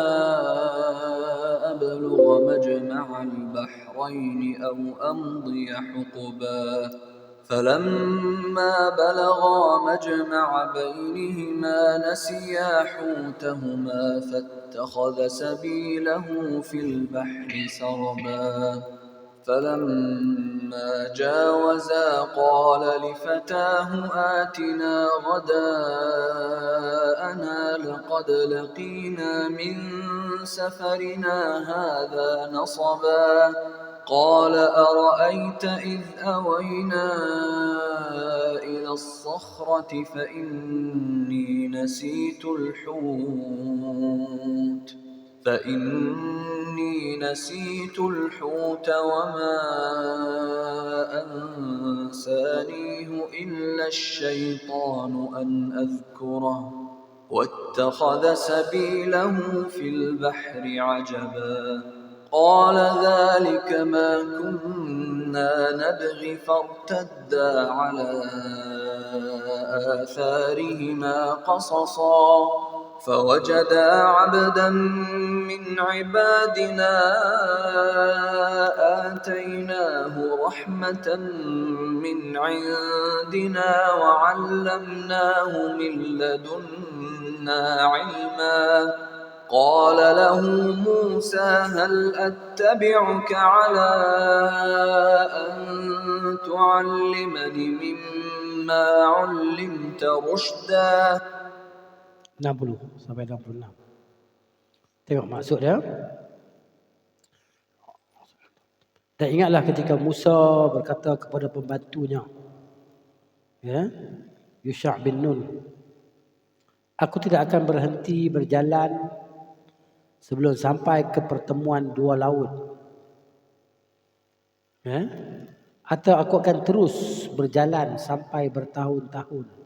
C: أبلغ مجمع البحرين أو أمضي حقبا فلما بلغا مجمع بينهما نسيا حوتهما فاتخذ سبيله في البحر سربا فلما جاوزا قال لفتاه آتنا غداءنا لقد لقينا من سفرنا هذا نصبا قال أرأيت إذ أوينا إلى الصخرة فإني نسيت الحوت وما أنسانيه إلا الشيطان أن أذكره واتخذ سبيله في البحر عجبا قال ذلك ما كنا نبغي فارتدا على آثارهما قصصا فوجدا عبدا من عبادنا آتيناه رحمة من عندنا وعلمناه من لدنا علما قال له موسى هل أتبعك على أن تعلمني مما علمت رشدا
A: 60 sampai 66. Tengok maksud dia. Dan ingatlah ketika Musa berkata kepada pembantunya, ya, Yusha' bin Nun, aku tidak akan berhenti berjalan sebelum sampai ke pertemuan dua laut. Ya? Atau aku akan terus berjalan sampai bertahun-tahun.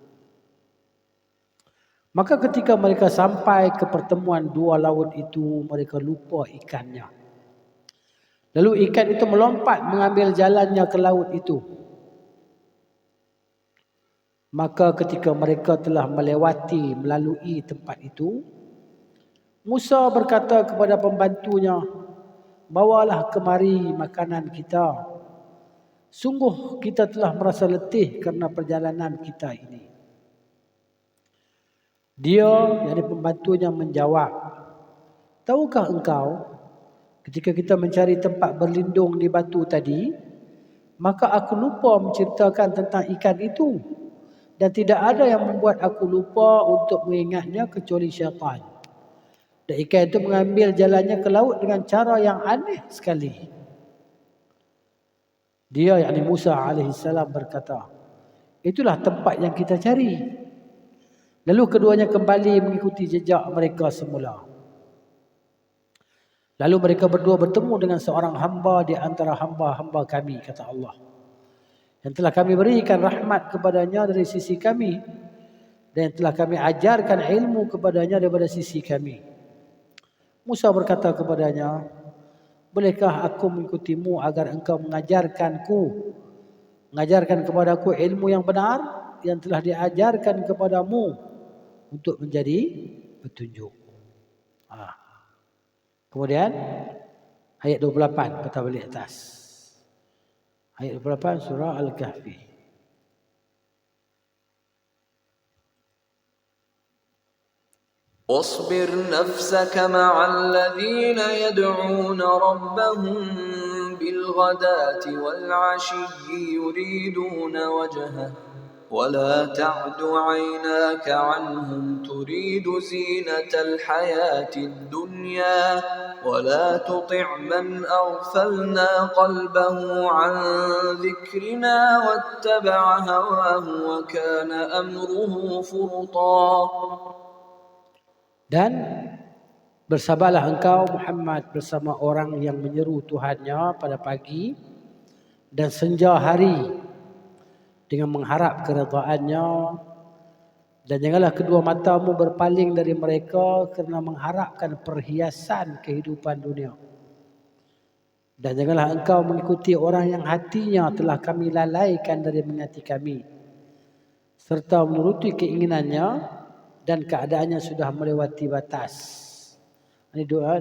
A: Maka ketika mereka sampai ke pertemuan dua laut itu, mereka lupa ikannya. Lalu ikan itu melompat mengambil jalannya ke laut itu. Maka ketika mereka telah melalui tempat itu, Musa berkata kepada pembantunya, bawalah kemari makanan kita. Sungguh kita telah merasa letih kerana perjalanan kita ini. Dia, yakni pembantunya, menjawab, tahukah engkau, ketika kita mencari tempat berlindung di batu tadi, maka aku lupa menceritakan tentang ikan itu. Dan tidak ada yang membuat aku lupa untuk mengingatnya kecuali syaitan. Dan ikan itu mengambil jalannya ke laut dengan cara yang aneh sekali. Dia, yakni Musa AS berkata, itulah tempat yang kita cari. Lalu keduanya kembali mengikuti jejak mereka semula. Lalu mereka berdua bertemu dengan seorang hamba di antara hamba-hamba kami, kata Allah, yang telah kami berikan rahmat kepadanya dari sisi kami, dan telah kami ajarkan ilmu kepadanya daripada sisi kami. Musa berkata kepadanya, bolehkah aku mengikutimu agar engkau mengajarkan kepadaku ilmu yang benar yang telah diajarkan kepadamu untuk menjadi petunjuk. Kemudian ayat 28 patah balik atas. Ayat 28 surah Al-Kahfi.
C: واصبر نفسك مع الذين يدعون ربهم بالغداة والعشي يريدون وجهه ولا تعد عيناك عنهم تريد زينة الحياة الدنيا ولا تطع من أغفلنا قلبه عن ذكرنا واتبع هواه وكان أمره فرطا.
A: Dan bersabarlah engkau Muhammad bersama orang yang menyeru Tuhannya pada pagi dan senja hari dengan mengharap keredaannya, dan janganlah kedua matamu berpaling dari mereka kerana mengharapkan perhiasan kehidupan dunia. Dan janganlah engkau mengikuti orang yang hatinya telah kami lalaikan dari mengingati kami, serta menuruti keinginannya dan keadaannya sudah melewati batas. Ini dua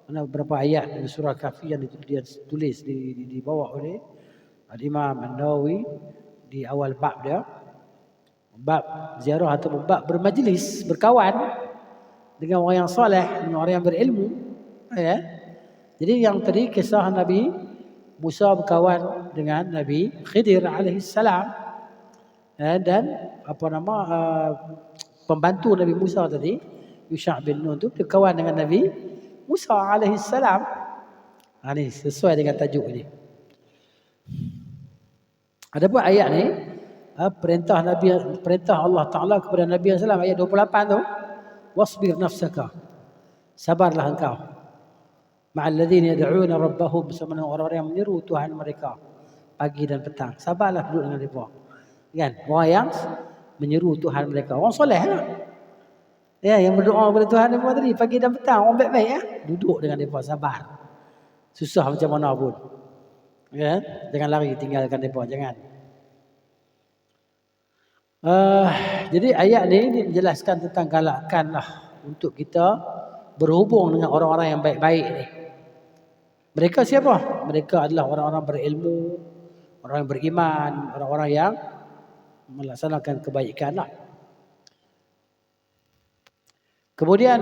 A: beberapa ayat dari surah Kahfi yang ditulis dibawa oleh Al-Imam An-Nawawi di awal bab dia, bab ziarah atau bab bermajlis, berkawan dengan orang yang soleh, dengan orang yang berilmu, ya. Jadi yang tadi kisah Nabi Musa berkawan dengan Nabi Khidir alaihissalam, dan pembantu Nabi Musa tadi, Yusha' bin Nun tu berkawan dengan Nabi Musa alaihissalam. Ini sesuai dengan tajuk ini. Adapun ayat ni, perintah Allah Taala kepada Nabi sallallahu ayat 28 tu, wasbir nafsaka, sabarlah engkau, ma'al ladzina yad'una rabbahum, bersama orang-orang yang menyeru Tuhan mereka pagi dan petang. Sabarlah duduk dengan mereka. Kan? Orang yang menyeru Tuhan mereka, orang soleh lah. Ya, yang berdoa kepada Tuhan mereka tadi pagi dan petang orang baik-baik ya. Duduk dengan mereka sabar. Susah macam mana pun. Ya, jangan lari tinggalkan mereka, jangan. Jadi ayat ni menjelaskan tentang galakkanlah untuk kita berhubung dengan orang-orang yang baik-baik ni. Mereka siapa? Mereka adalah orang-orang berilmu, orang yang beriman, orang-orang yang melaksanakan kebaikan lah. Kemudian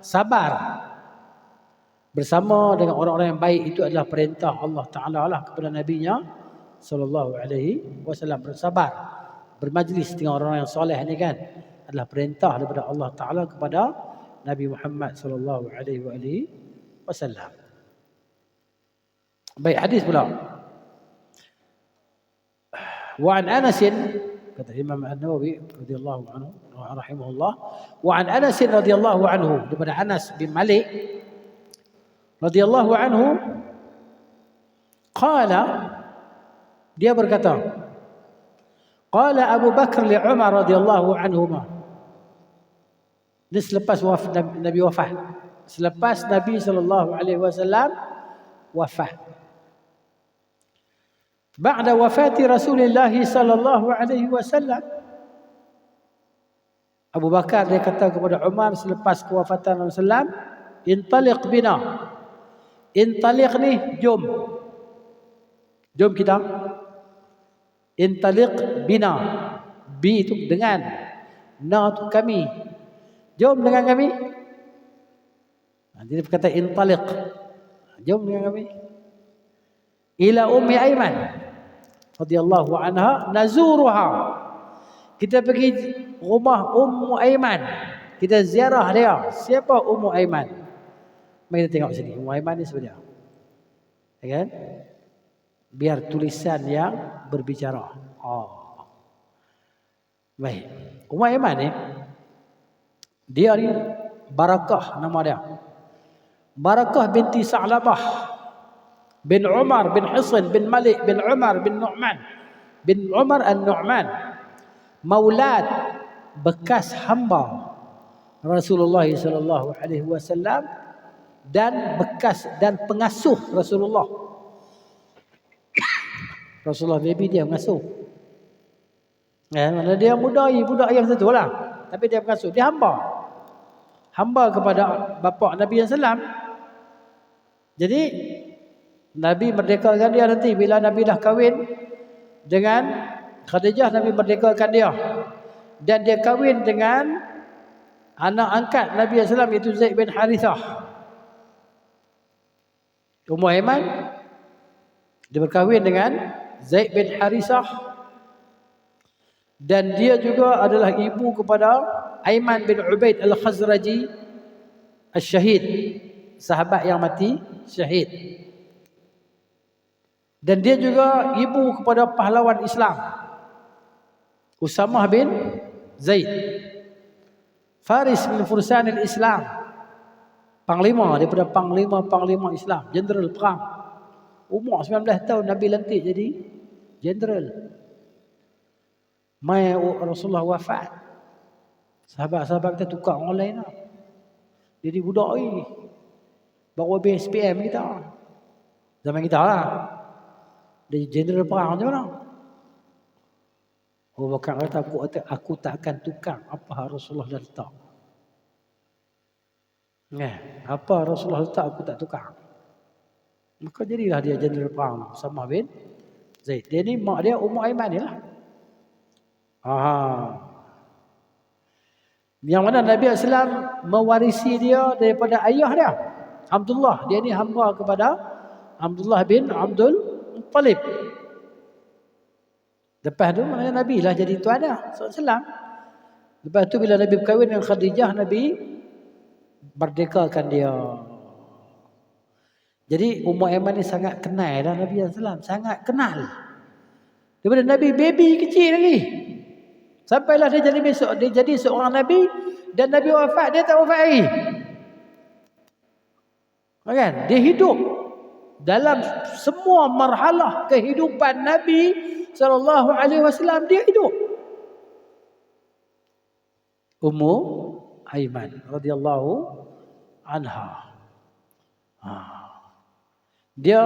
A: sabar bersama dengan orang-orang yang baik itu adalah perintah Allah Ta'ala lah kepada Nabi-Nya sallallahu alaihi wasallam. Bersabar, bermajlis dengan orang-orang yang soleh ni kan adalah perintah daripada Allah Ta'ala kepada Nabi Muhammad sallallahu alaihi wasallam. Baik, hadis pula. Wa an Anas, kata Imam An-Nawawi radhiyallahu anhu rahimahullah, wa an Anas radhiyallahu anhu, daripada Anas bin Malik radhiyallahu anhu, qala, dia berkata, qala Abu Bakar li Umar radhiyallahu anhuma. Ini selepas Nabi wafat, selepas Nabi sallallahu alaihi wasallam wafat. Ba'da wafati Rasulullah sallallahu alaihi wasallam, Abu Bakar dia kata kepada Umar selepas kewafatan Rasulullah, intaliq bina. Intaliq ni jom. Jom kita. Intaliq bina. Bi itu dengan, na itu kami. Jom dengan kami. Jadi berkata intaliq. Jom dengan kami. Ila Ummi Aiman radhiyallahu anha nazuruha. Kita pergi rumah Ummu Aiman. Kita ziarah dia. Siapa Ummu Aiman? Mari kita tengok sini. Ummu Aiman ni sebenarnya. Ya kan? Biar tulisan yang berbicara. Baik. Ummu Aiman ni, dia ni Barakah nama dia. Barakah binti Sa'labah bin Umar bin Hisn bin Malik bin Umar bin Nu'man bin Umar An-Nu'man, maulad bekas hamba Rasulullah sallallahu alaihi wasallam dan bekas dan pengasuh Rasulullah. Rasulullah baby dia mengasuh. Mana dia budak yang satu lah, tapi dia pengasuh, dia hamba. Hamba kepada bapa Nabi sallallahu. Jadi Nabi merdekakan dia nanti bila Nabi dah kahwin dengan Khadijah, Nabi merdekakan dia. Dan dia kahwin dengan anak angkat Nabi SAW, iaitu Zaid bin Harithah. Ummu Aiman dia berkahwin dengan Zaid bin Harithah, dan dia juga adalah ibu kepada Aiman bin Ubaid al-Khazraji al-Syahid, sahabat yang mati syahid. Dan dia juga ibu kepada pahlawan Islam Usamah bin Zaid, Faris bin Fursan al-Islam, panglima daripada panglima Islam, jenderal perang. Umur 19 tahun Nabi lantik jadi jenderal. Mai Rasulullah wafat, sahabat-sahabat kita tukar orang lain lah. Jadi budak ni baru habis SPM kita, zaman kita lah. Dia jenderal perang macam mana? Abu Bakar kata, aku tak akan tukar apa Rasulullah dah letak. Apa Rasulullah letak aku tak tukar. Maka jadilah dia jenderal perang Usamah bin Zaid. Dia ni mak dia Ummu Aiman ni lah. Yang mana Nabi SAW mewarisi dia daripada ayah dia, Abdullah. Dia ni hamba kepada Abdullah bin Abdul Muttalib. Lepas tu maknanya Nabi lah jadi tuan dia SAW. Lepas tu bila Nabi berkahwin dengan Khadijah, Nabi merdekakan dia. Jadi Ummu Aiman ni sangat kenal dah Nabi SAW, sangat kenal. Daripada Nabi baby kecil lagi, sampailah dia jadi seorang Nabi, dan Nabi wafat dia tak wafat lagi. Kan? Dia hidup dalam semua marhalah kehidupan Nabi sallallahu alaihi wasallam, dia hidup. Ummu Aiman radhiyallahu anha. Dia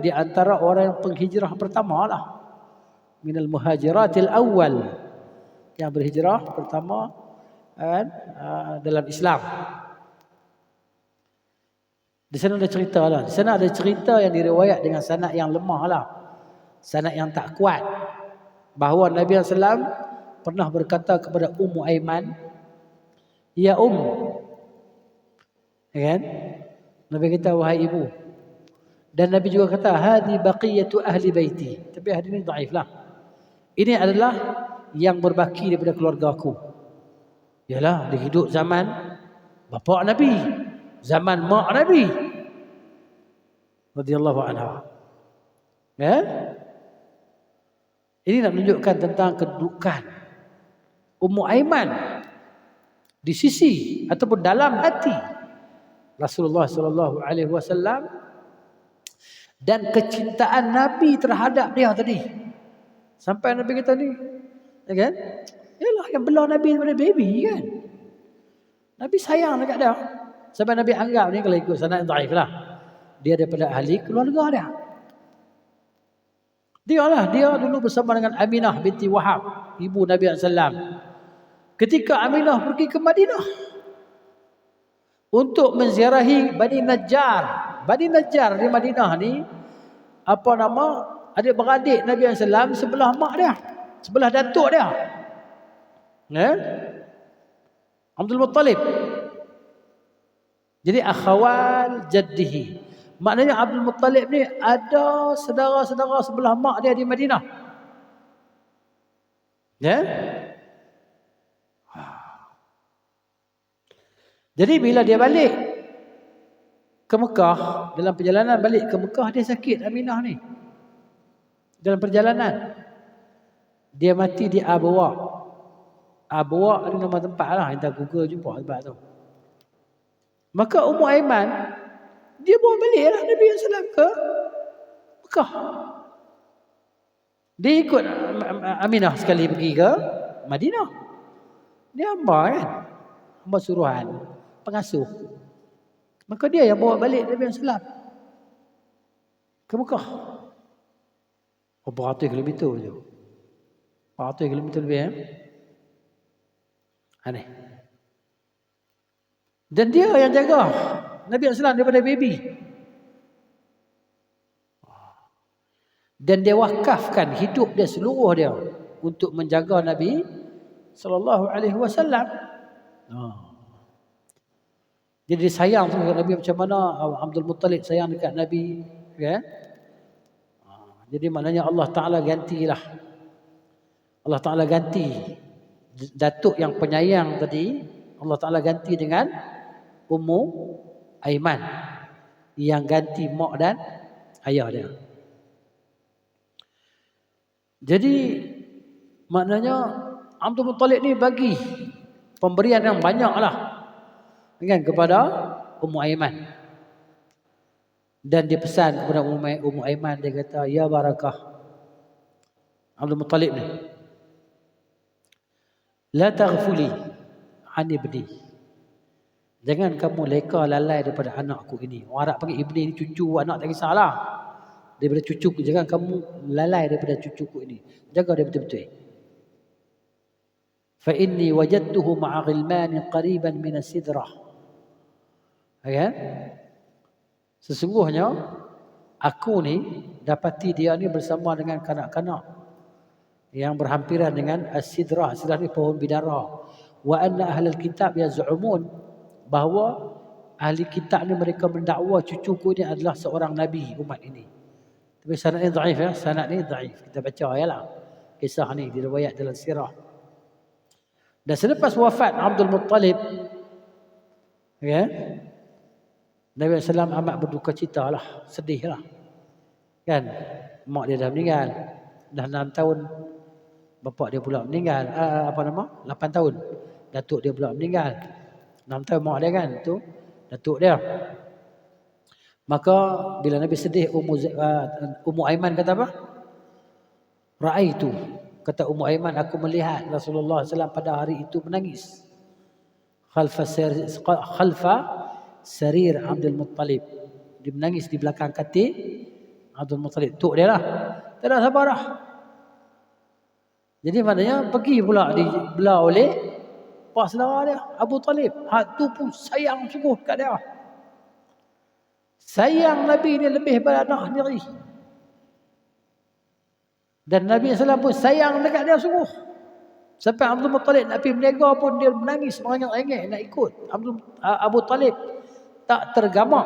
A: di antara orang yang penghijrah pertama lah. Minal muhajiratil awal, yang berhijrah pertama dalam Islam. Di sana ada cerita lah. Di sana ada cerita yang diriwayat dengan sanad yang lemah lah. Sanad yang tak kuat. Bahawa Nabi SAW pernah berkata kepada Ummu Aiman, "Ya kan? Nabi kata, wahai ibu. Dan Nabi juga kata, hadi baqiyatu ahli baiti. Tapi hadis ini dhaif lah. Ini adalah yang berbaki daripada keluarga aku. Yalah, dia hidup zaman bapa Nabi, zaman mak Nabi radhiyallahu anha. Ya? Ini nak menunjukkan tentang kedudukan Ummu Aiman di sisi ataupun dalam hati Rasulullah sallallahu alaihi wasallam dan kecintaan Nabi terhadap dia tadi. Sampai Nabi kata ni, ya kan? Yalah, yang belah Nabi daripada baby kan. Nabi sayang dekat dia. Sampai Nabi anggap ni, kalau ikut sanad dhaif lah, dia daripada ahli keluarga dia. Dia dulu bersama dengan Aminah binti Wahab, ibu Nabi SAW. Ketika Aminah pergi ke Madinah untuk menziarahi Bani Najjar. Bani Najjar di Madinah ni, adik-beradik Nabi SAW sebelah mak dia, sebelah datuk dia. Ya? Abdul Muttalib. Jadi akhawal jaddihi. Maknanya Abdul Muttalib ni ada saudara-saudara sebelah mak dia di Madinah. Ya? Jadi bila dia balik ke Mekah, dalam perjalanan balik ke Mekah, dia sakit Aminah ni. Dalam perjalanan dia mati di Abwa. Abwa ni nama tempat lah, entah Google jumpa tempat tu. Maka Ummu Aiman dia bawa baliklah Nabi SAW ke Mekah. Dia ikut Aminah sekali pergi ke Madinah. Dia hamba kan, hamba suruhan, pengasuh. Maka dia yang bawa balik Nabi SAW ke Mekah. Beratus kilometer je. 400 kilometer lebih. Aneh. Dan dia yang jaga Nabi SAW daripada baby. Dan dia wakafkan hidup dia seluruh dia untuk menjaga Nabi sallallahu alaihi wasallam. Jadi dia sayang dekat Nabi macam mana Abdul Muttalib sayang dekat Nabi, kan? Jadi maknanya Allah Ta'ala gantilah. Allah Ta'ala ganti datuk yang penyayang tadi, Allah Ta'ala ganti dengan Ummu Aiman yang ganti mak dan ayah dia. Jadi maknanya Abdul Muttalib ni bagi pemberian yang banyak lah kan kepada Ummu Aiman. Dan dia pesan kepada Ummu Aiman, dia kata, ya barakah Abdul Muttalib ni, la taghfuli an ibni. Jangan kamu leka lalai daripada anakku ini. Orang Arab panggil ibni ni cucu, anak tak kisahlah. Daripada cucuku, jangan kamu lalai daripada cucuku ini. Jaga dia betul-betul. Fa inni wajadtuhu ma'a ghilman qariban min as-sidrah. Kan? Sesungguhnya aku ni dapati dia ni bersama dengan kanak-kanak yang berhampiran dengan as-sidrah. Sidrah ni pohon bidara. Wa anna ahlul kitab yaz'umun, bahawa ahli kitab ni mereka mendakwa cucuku ni adalah seorang nabi umat ini. Tapi sanad ni dhaif ya, sanad ni dhaif. Kita baca yalah kisah ni diriwayat dalam sirah. Dan selepas wafat Abdul Muttalib, ya, Nabi SAW amat berduka cita lah, sedih lah. Kan? Mak dia dah meninggal. Dah 6 tahun. Bapak dia pula meninggal. 8 tahun. Datuk dia pula meninggal. 6 tahun mak dia kan. Tu datuk dia. Maka bila Nabi sedih, Ummu Aiman kata apa? Ra'aitu. Kata Ummu Aiman, aku melihat Rasulullah SAW pada hari itu menangis. khalfa sarir Abdul Muttalib. Dia menangis di belakang katil Abdul Muttalib. Tok dia lah. Tak ada sabar dah. Jadi maknanya pergi pula dibelah oleh pak saudara dia, Abu Talib. Hak tu pun sayang sungguh kat dia. Sayang Nabi ni lebih pada anak sendiri. Dan Nabi SAW pun sayang dekat dia sungguh. Sampai Abdul Muttalib nak pergi berniaga pun dia menangis merengek-rengek nak ikut. Abu Talib tak tergamak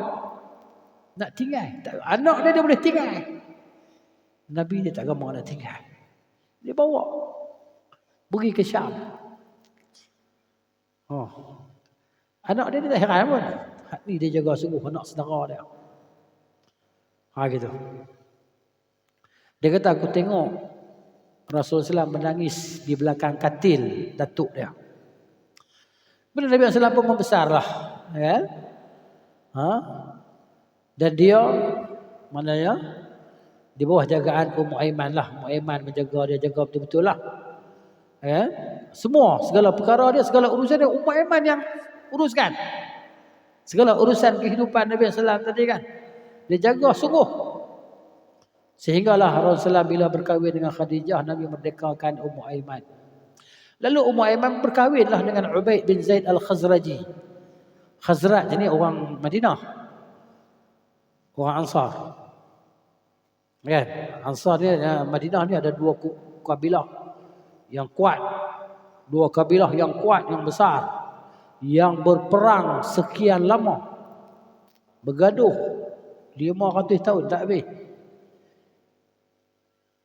A: nak tinggal. Anak dia boleh tinggal. Nabi dia tak gamak nak tinggal. Dia bawa pergi ke Syam. Anak dia tak heran pun. Hak ni dia jaga sungguh anak saudara dia. Gitu. Dia kata aku tengok Rasulullah SAW menangis di belakang katil datuk dia. Bila Nabi SAW pun membesarlah, ya. Dan dia maknanya di bawah jagaan Ummu Aiman lah. Ummu Aiman menjaga dia, jaga betul-betul lah. Ya. Semua segala perkara dia, segala urusan dia Ummu Aiman yang uruskan. Segala urusan kehidupan Nabi SAW tadi kan, dia jaga sungguh. Sehinggalah Rasulullah bila berkahwin dengan Khadijah, Nabi merdekakan Ummu Aiman. Lalu Ummu Aiman berkahwinlah dengan Ubaid bin Zaid Al-Khazraji. Khazraj ni orang Madinah, orang Ansar. Kan? Ansar ni, Madinah ni ada dua kabilah yang kuat. Dua kabilah yang kuat, yang besar, yang berperang sekian lama. Bergaduh 500 tahun tak habis.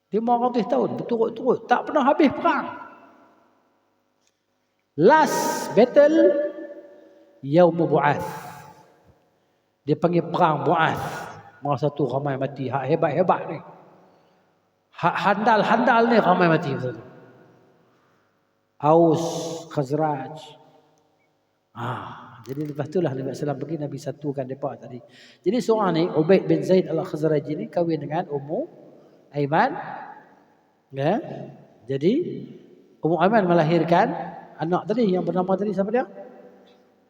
A: 500 tahun berturut-turut tak pernah habis perang. Last battle Yaum Bu'ath. Dia panggil perang Bu'ath. Masa tu ramai mati. Hak hebat-hebat ni. Hak handal-handal ni ramai mati. Aus, Khazraj. Jadi lepas itulah Nabi SAW pergi, Nabi satukan mereka tadi. Jadi seorang ni Ubaid bin Zaid Al-Khazraji ni kahwin dengan Ummu Aiman. Ya. Jadi Ummu Aiman melahirkan anak tadi yang bernama tadi siapa dia?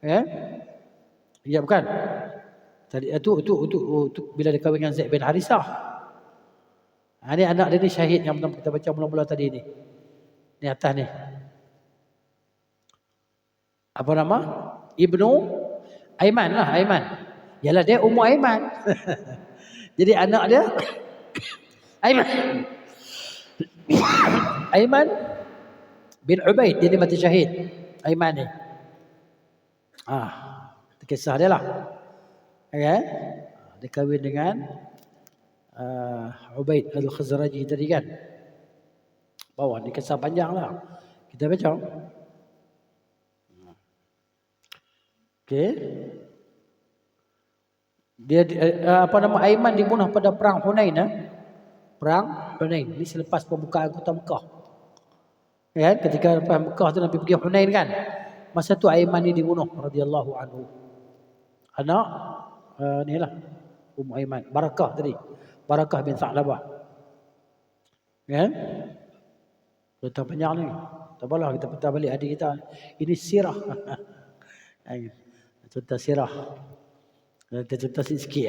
A: Ya. Ya bukan. Tadi itu bila dia kahwin dengan Zaid bin Harisah. Ini anak dia ni syahid yang kita baca mula-mula tadi ni. Ni atas ni. Apa nama? Ibnu Aiman lah, Aiman. Yalah dia Ummu Aiman. Jadi anak dia Aiman. Aiman bin Ubaid, dia ni mati syahid. Aiman ni. Kisah dia lah. Okay. Dia kahwin dengan Ubaid Al-Khazraji tadi kan. Bawah ni kisah panjang lah. Kita baca. Okey. Dia Aiman dibunuh pada perang Hunain. Perang Hunain. Ini selepas pembukaan kota Mekah. Ya, ketika lepas Mekah tu Nabi pergi Hunain kan. Masa tu Aiman ni dibunuh radhiyallahu anhu. Anak ni lah Ummu Aiman, Barakah tadi. Barakah bin Sa'labah. Ya. Cerita panjang ni. Tak apalah kita putar balik adik kita. Ini sirah. Cerita sirah. Kita cerita sikit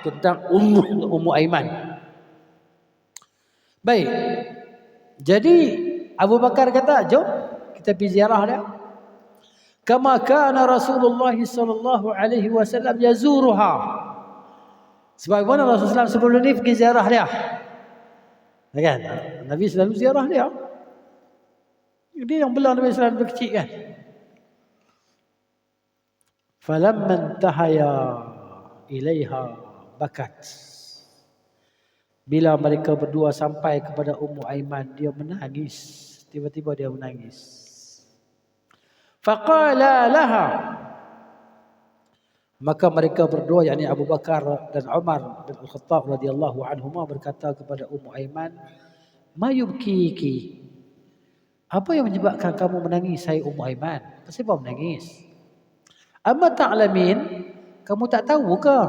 A: tentang Ummu Aiman. Baik. Jadi Abu Bakar kata, jom kita pergi ziarah dia. Kama kana Rasulullah sallallahu alaihi wasallam yazuruha. Sebagaimana Rasulullah sebelum ni pergi ziarah dia. Kan? Nabi selalu ziarah dia. Dia yang belah Nabi sallallahu alaihi kecil kan. Falamma intahaya ilaiha bakat. Bila mereka berdua sampai kepada Ummu Aiman, dia menangis. Tiba-tiba dia menangis. Faqala laha. Maka mereka berdua, yakni Abu Bakar dan Umar bin Al-Khattab radhiyallahu anhuma, berkata kepada Ummu Aiman, "Ma yubkiki?" Apa yang menyebabkan kamu menangis, hai Ummu Aiman? Kenapa menangis? Amma ta'lamin, kamu tak tahu ke?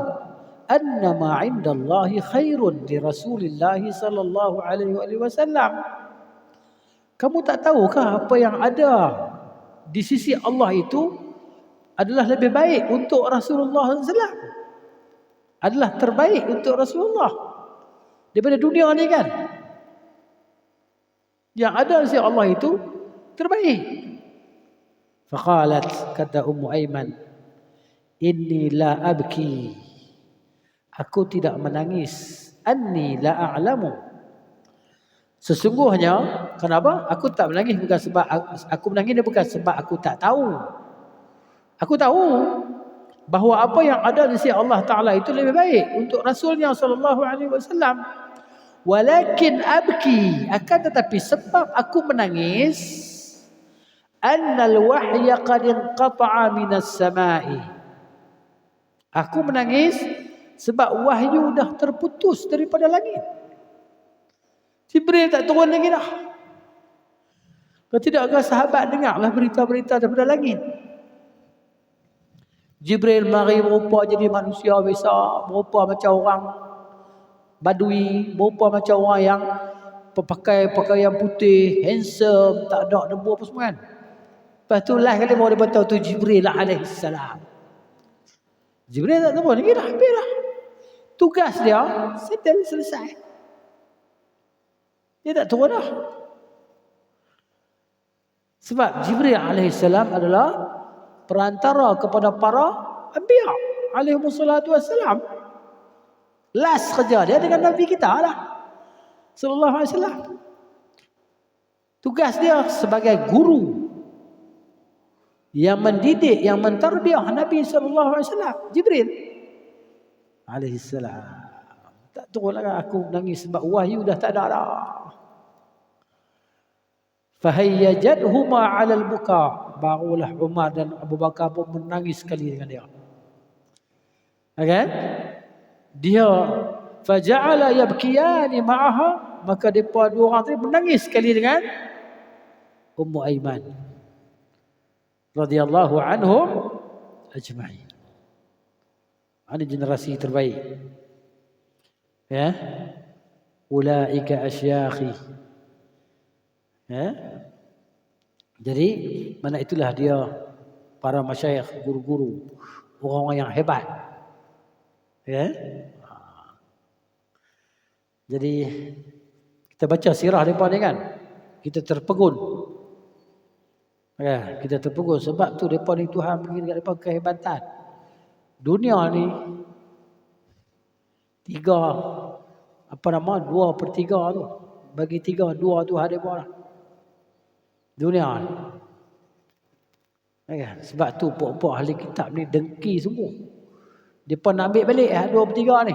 A: Annama 'indallahi khairun li Rasulillah sallallahu alaihi wasallam. Kamu tak tahukah apa yang ada di sisi Allah itu adalah lebih baik untuk Rasulullah SAW. Adalah terbaik untuk Rasulullah daripada dunia ni kan. Yang ada di sisi Allah itu terbaik. Faqalat, kata Ummu Aiman, inni la abki, aku tidak menangis. Anni la a'lamu, sesungguhnya, kenapa? Aku tak menangis bukan sebab aku menangis bukan sebab aku tak tahu. Aku tahu bahawa apa yang ada di sisi Allah Taala itu lebih baik untuk Rasulnya sallallahu alaihi wasallam. Walakin abki, akan tetapi sebab aku menangis, annal wahya qad inqata'a minas sama'i. Aku menangis sebab wahyu dah terputus daripada langit. Jibril tak turun lagi dah. Kalau tidakkah sahabat dengarlah berita-berita daripada langit. Jibril mari berupa jadi manusia biasa, berupa macam orang Badui, berupa macam orang yang pakai pakaian putih, handsome, tak ada debu apa semua kan. Lepas tu lah kali baru dia beritahu tu Jibril alaihissalam. Jibril tak turun lagi dah, habis dah. Tugas dia settle, selesai. Dia tak turun dah. Sebab Jibril alaihissalam adalah perantara kepada para anbiya alaihimussalatu wassalam. Last kerja dia dengan Nabi kita lah, sallallahu alaihi wasallam. Tugas dia sebagai guru yang mendidik, yang mentarbiah Nabi sallallahu alaihi wasallam, Jibril alaihi salam. Tak turunlah aku menangis sebab wahyu dah tak ada dah. Fahayyajadhuma 'ala al-buka, barulah Umar dan Abu Bakar pun menangis sekali dengan dia. Okay? Dia faja'ala yabkiyani ma'aha, maka depa dua orang tadi menangis sekali dengan Ummu Aiman radhiyallahu anhum ajma'in. Ini generasi terbaik. Ya. Ulaika asyakhi. Ya. Jadi mana itulah dia para masyayikh, guru-guru, orang-orang yang hebat. Ya. Jadi kita baca sirah mereka ni kan, kita terpegun. Ya, kita terpegun sebab tu mereka ni Tuhan bagi dekat mereka kehebatan. Dunia ni 2/3 tu. Bagi 3, 2 tu hari mereka. Dunia ni. Ya, sebab tu pokok-pokok ahli kitab ni dengki semua. Mereka nak ambil balik 2/3 ni.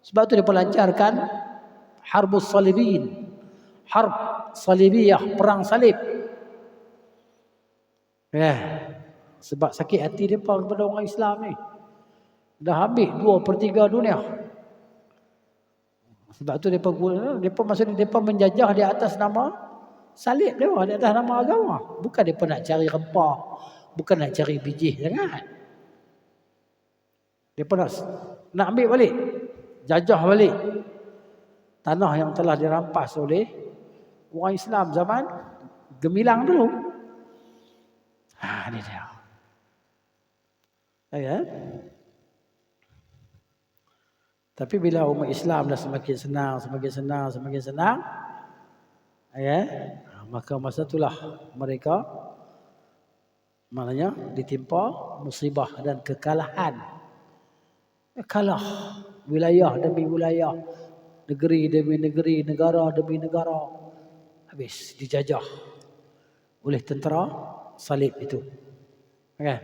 A: Sebab tu mereka lancarkan Harbus Salibin. Harb Salibiyah, perang salib. Ya. Sebab sakit hati mereka kepada orang Islam ni. Dah ambil 2/3 dunia. Sebab tu mereka maksudnya mereka menjajah di atas nama salib mereka, di atas nama agama. Bukan mereka nak cari rempah, bukan nak cari bijih sangat. Mereka nak ambil balik, jajah balik tanah yang telah dirampas oleh orang Islam zaman gemilang dulu. Ini dia. Ya. Tapi bila umat Islam dah semakin senang, ya, maka masa itulah mereka maknanya ditimpa musibah dan kekalahan. Kalah wilayah demi wilayah, negeri demi negeri, negara demi negara, habis dijajah oleh tentera salib itu. Kan?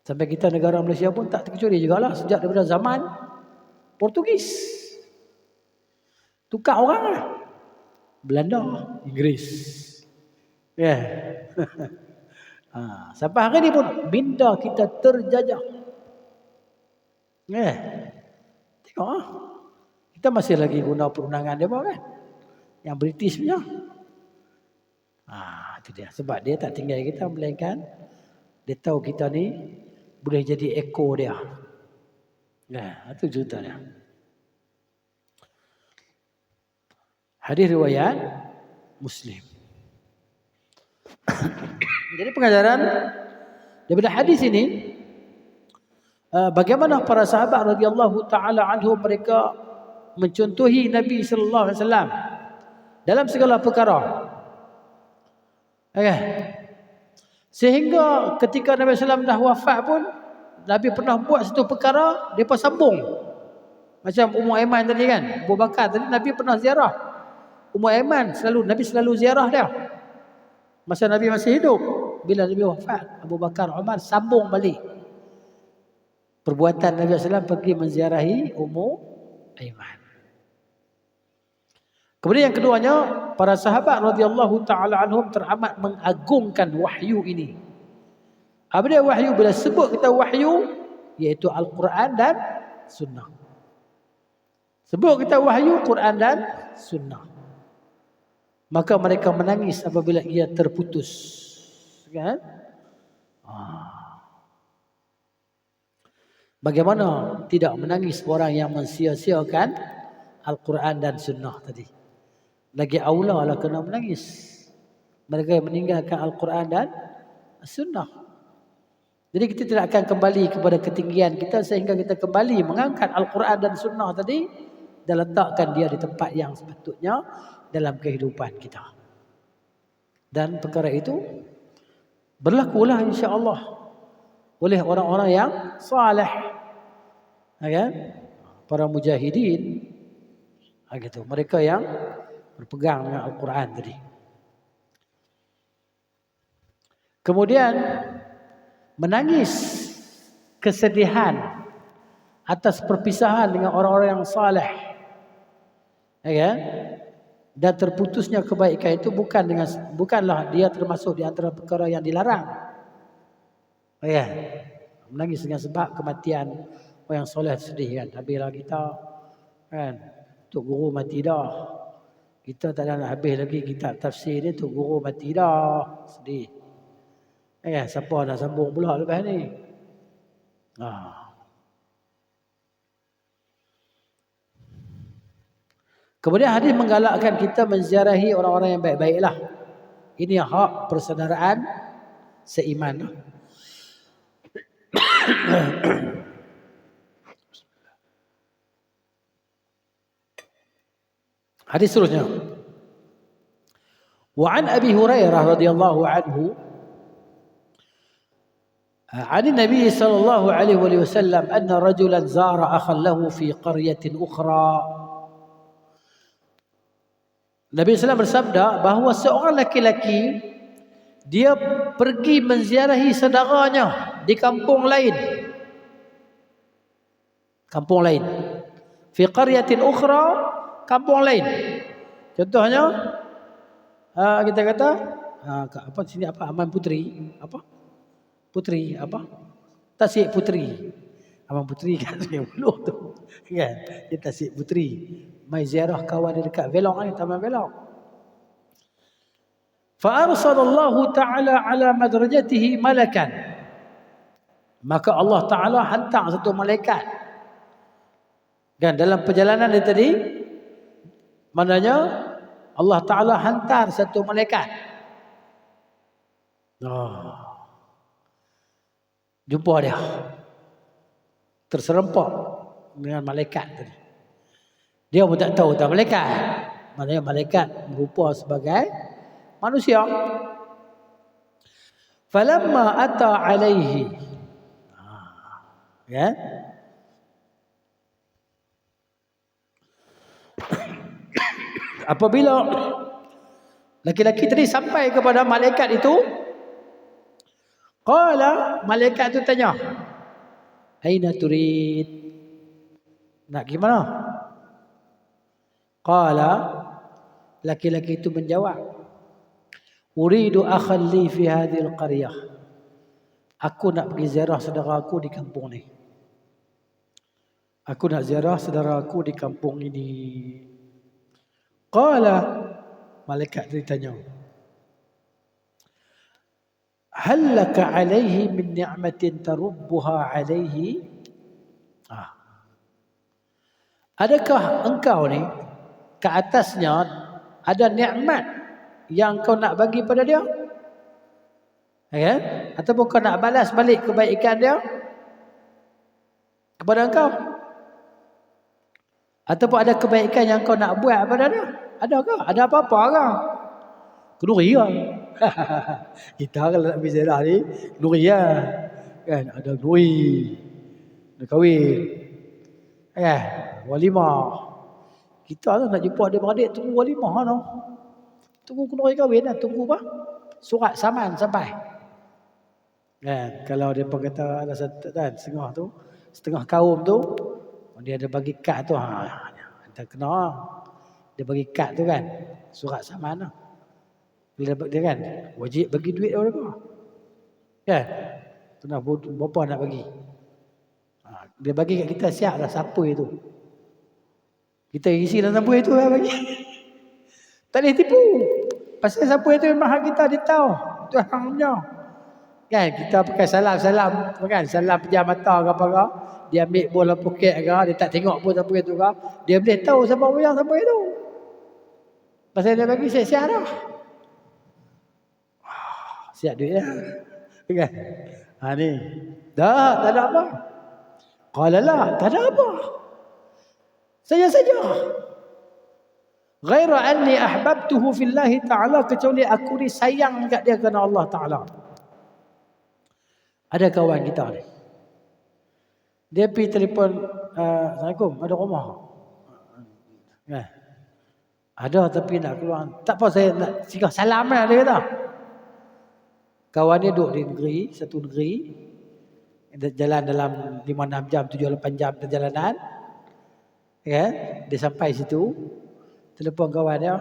A: Sampai kita negara Malaysia pun tak terkecuali jugalah sejak daripada zaman Portugis. Tukar orang lah. Belanda, Inggeris. Ya. Yeah. Sampai hari ni pun minda kita terjajah. Ya. Yeah. Tengok ah. Kita masih lagi guna perundangan dia kan. Yang British punya. Itu dia. Sebab dia tak tinggal kita melainkan dia tahu kita ni boleh jadi ekor dia. Ya, itu ceritanya. Hadis riwayat Muslim. Jadi pengajaran daripada hadis ini, bagaimana para sahabat radhiyallahu taala anhum mereka mencontohi Nabi sallallahu alaihi wasallam dalam segala perkara. Okay. Sehingga ketika Nabi sallallahu dah wafat pun, Nabi pernah buat satu perkara, depa sambung. Macam Ummu Aiman tadi kan, Abu Bakar tadi Nabi pernah ziarah. Ummu Aiman Nabi selalu ziarah dia. Masa Nabi masih hidup, bila Nabi wafat, Abu Bakar, Umar sambung balik perbuatan Nabi SAW pergi menziarahi Ummu Aiman. Kemudian yang keduanya, para sahabat radhiyallahu taala anhum teramat mengagungkan wahyu ini. Apa dia wahyu? Bila sebut kita wahyu, iaitu Al-Quran dan Sunnah. Sebut kita wahyu, Quran dan Sunnah, maka mereka menangis apabila ia terputus. Kan? Bagaimana tidak menangis orang yang mensia-siakan Al-Quran dan Sunnah tadi? Lagi aula lah kena menangis mereka yang meninggalkan Al-Quran dan Sunnah. Jadi kita tidak akan kembali kepada ketinggian kita sehingga kita kembali mengangkat Al-Quran dan Sunnah tadi dan letakkan dia di tempat yang sepatutnya dalam kehidupan kita. Dan perkara itu berlakulah insya-Allah oleh orang-orang yang saleh, kan? Para mujahidin, gitu. Mereka yang berpegang dengan Al-Quran tadi. Kemudian menangis kesedihan atas perpisahan dengan orang-orang yang saleh, kan? Dan terputusnya kebaikan itu bukanlah dia termasuk di antara perkara yang dilarang. Ya. Menangis dengan sebab kematian orang yang soleh sedih kan. Habislah kita kan. Tok guru mati dah. Kita tak ada nak habis lagi kitab tafsir ni, tok guru mati dah. Sedih. Siapa nak sambung pula lepas ni? Kemudian hadis menggalakkan kita menziarahi orang-orang yang baik-baiklah. Ini hak persaudaraan seiman. Hadis seterusnya. Wa an Abi Hurairah radhiyallahu anhu عن النبي صلى الله عليه وسلم أن رجلا زار أخا له في قرية أخرى. Nabi SAW bersabda bahawa seorang laki-laki dia pergi menziarahi saudaranya di kampung lain. Kampung lain. Fi qaryatin ukhra, kampung lain. Contohnya kita kata apa sini apa Aman Putri, apa? Putri apa? Tasik Putri. Aman Putri kan yang Buluh tu. Kan? Dia Tasik Putri. Mai ziarah kawan dia dekat Velong ni, Taman Velong. Fa arsalallahu ta'ala ala madrajatihi malakan. Maka Allah Ta'ala hantar satu malaikat. Kan dalam perjalanan dia tadi, maknanya Allah Ta'ala hantar satu malaikat. Jumpa dia. Terserempak dengan malaikat tadi. Dia pun tak tahu tak malaikat. Maknanya malaikat berupa sebagai manusia. Falamma ata alaihi. Ya. Apabila laki-laki tadi sampai kepada malaikat itu, qala, malaikat itu tanya, aina turid? Nak gimana? Qala, laki-laki itu menjawab, uridu akhan li fi hadhil qaryah. Aku nak pergi ziarah saudara aku di kampung ni. Aku nak ziarah saudara aku di kampung ini. Qala, malaikat itu tanya, hal laka alaihi min ni'matin tarubbuha alaihi? Adakah engkau ni ke atasnya ada nikmat yang kau nak bagi pada dia? Kan? Ataupun kau nak balas balik kebaikan dia kepada engkau? Ataupun ada kebaikan yang kau nak buat pada dia? Adakah? Ada apa-apa ke? Kenduri lah. Kita kalau nak pergi ziarah ni, kenduri lah. Kan? Ada kenduri. Nak kahwin. Kan? Walimah. Kita tu nak jumpa adik-beradik tunggu walimah tu. Tunggu kenduri kahwin lah. Tunggu apa? Surat saman sampai. Kan? Kalau dia kata ada satu kan, setengah kaum tu, dia ada bagi kad tu, tak kena. Dia bagi kad tu kan, surat saman lah. Bila dia kan, wajib bagi duit apa? Kan? Tu nak berapa nak bagi? Dia bagi kat kita siap lah siapa itu. Kita isi dalam sapu itu lah bagi. Tak boleh tipu. Pasal sapu itu memang hak kita, dia tahu. Itu haknya. Kan kita pakai salam kan, salam pejam mata ke apa ke, dia ambil bola poket ke, dia tak tengok pun sapu itu ke, dia boleh tahu siapa yang sapu itu. Pasal dia bagi siap-siap dah. Siap duit dah. Kan? Ni. Dah, tak ada apa. Qala la, tak ada apa. Saja-saja. Ghaira anni ahbabtuhu fillahi ta'ala, kecuali aku ni sayang kat dia kerana Allah Ta'ala. Ada kawan kita ni. Dia pergi telefon, Assalamualaikum, ada rumah? Ada tapi nak keluar. Tak apa, saya nak singgah salam lah, dia kata. Kawan dia duduk di negeri, satu negeri. Jalan dalam 5-6 jam, 7-8 jam perjalanan. Ya, dia sampai situ. Telefon kawan dia.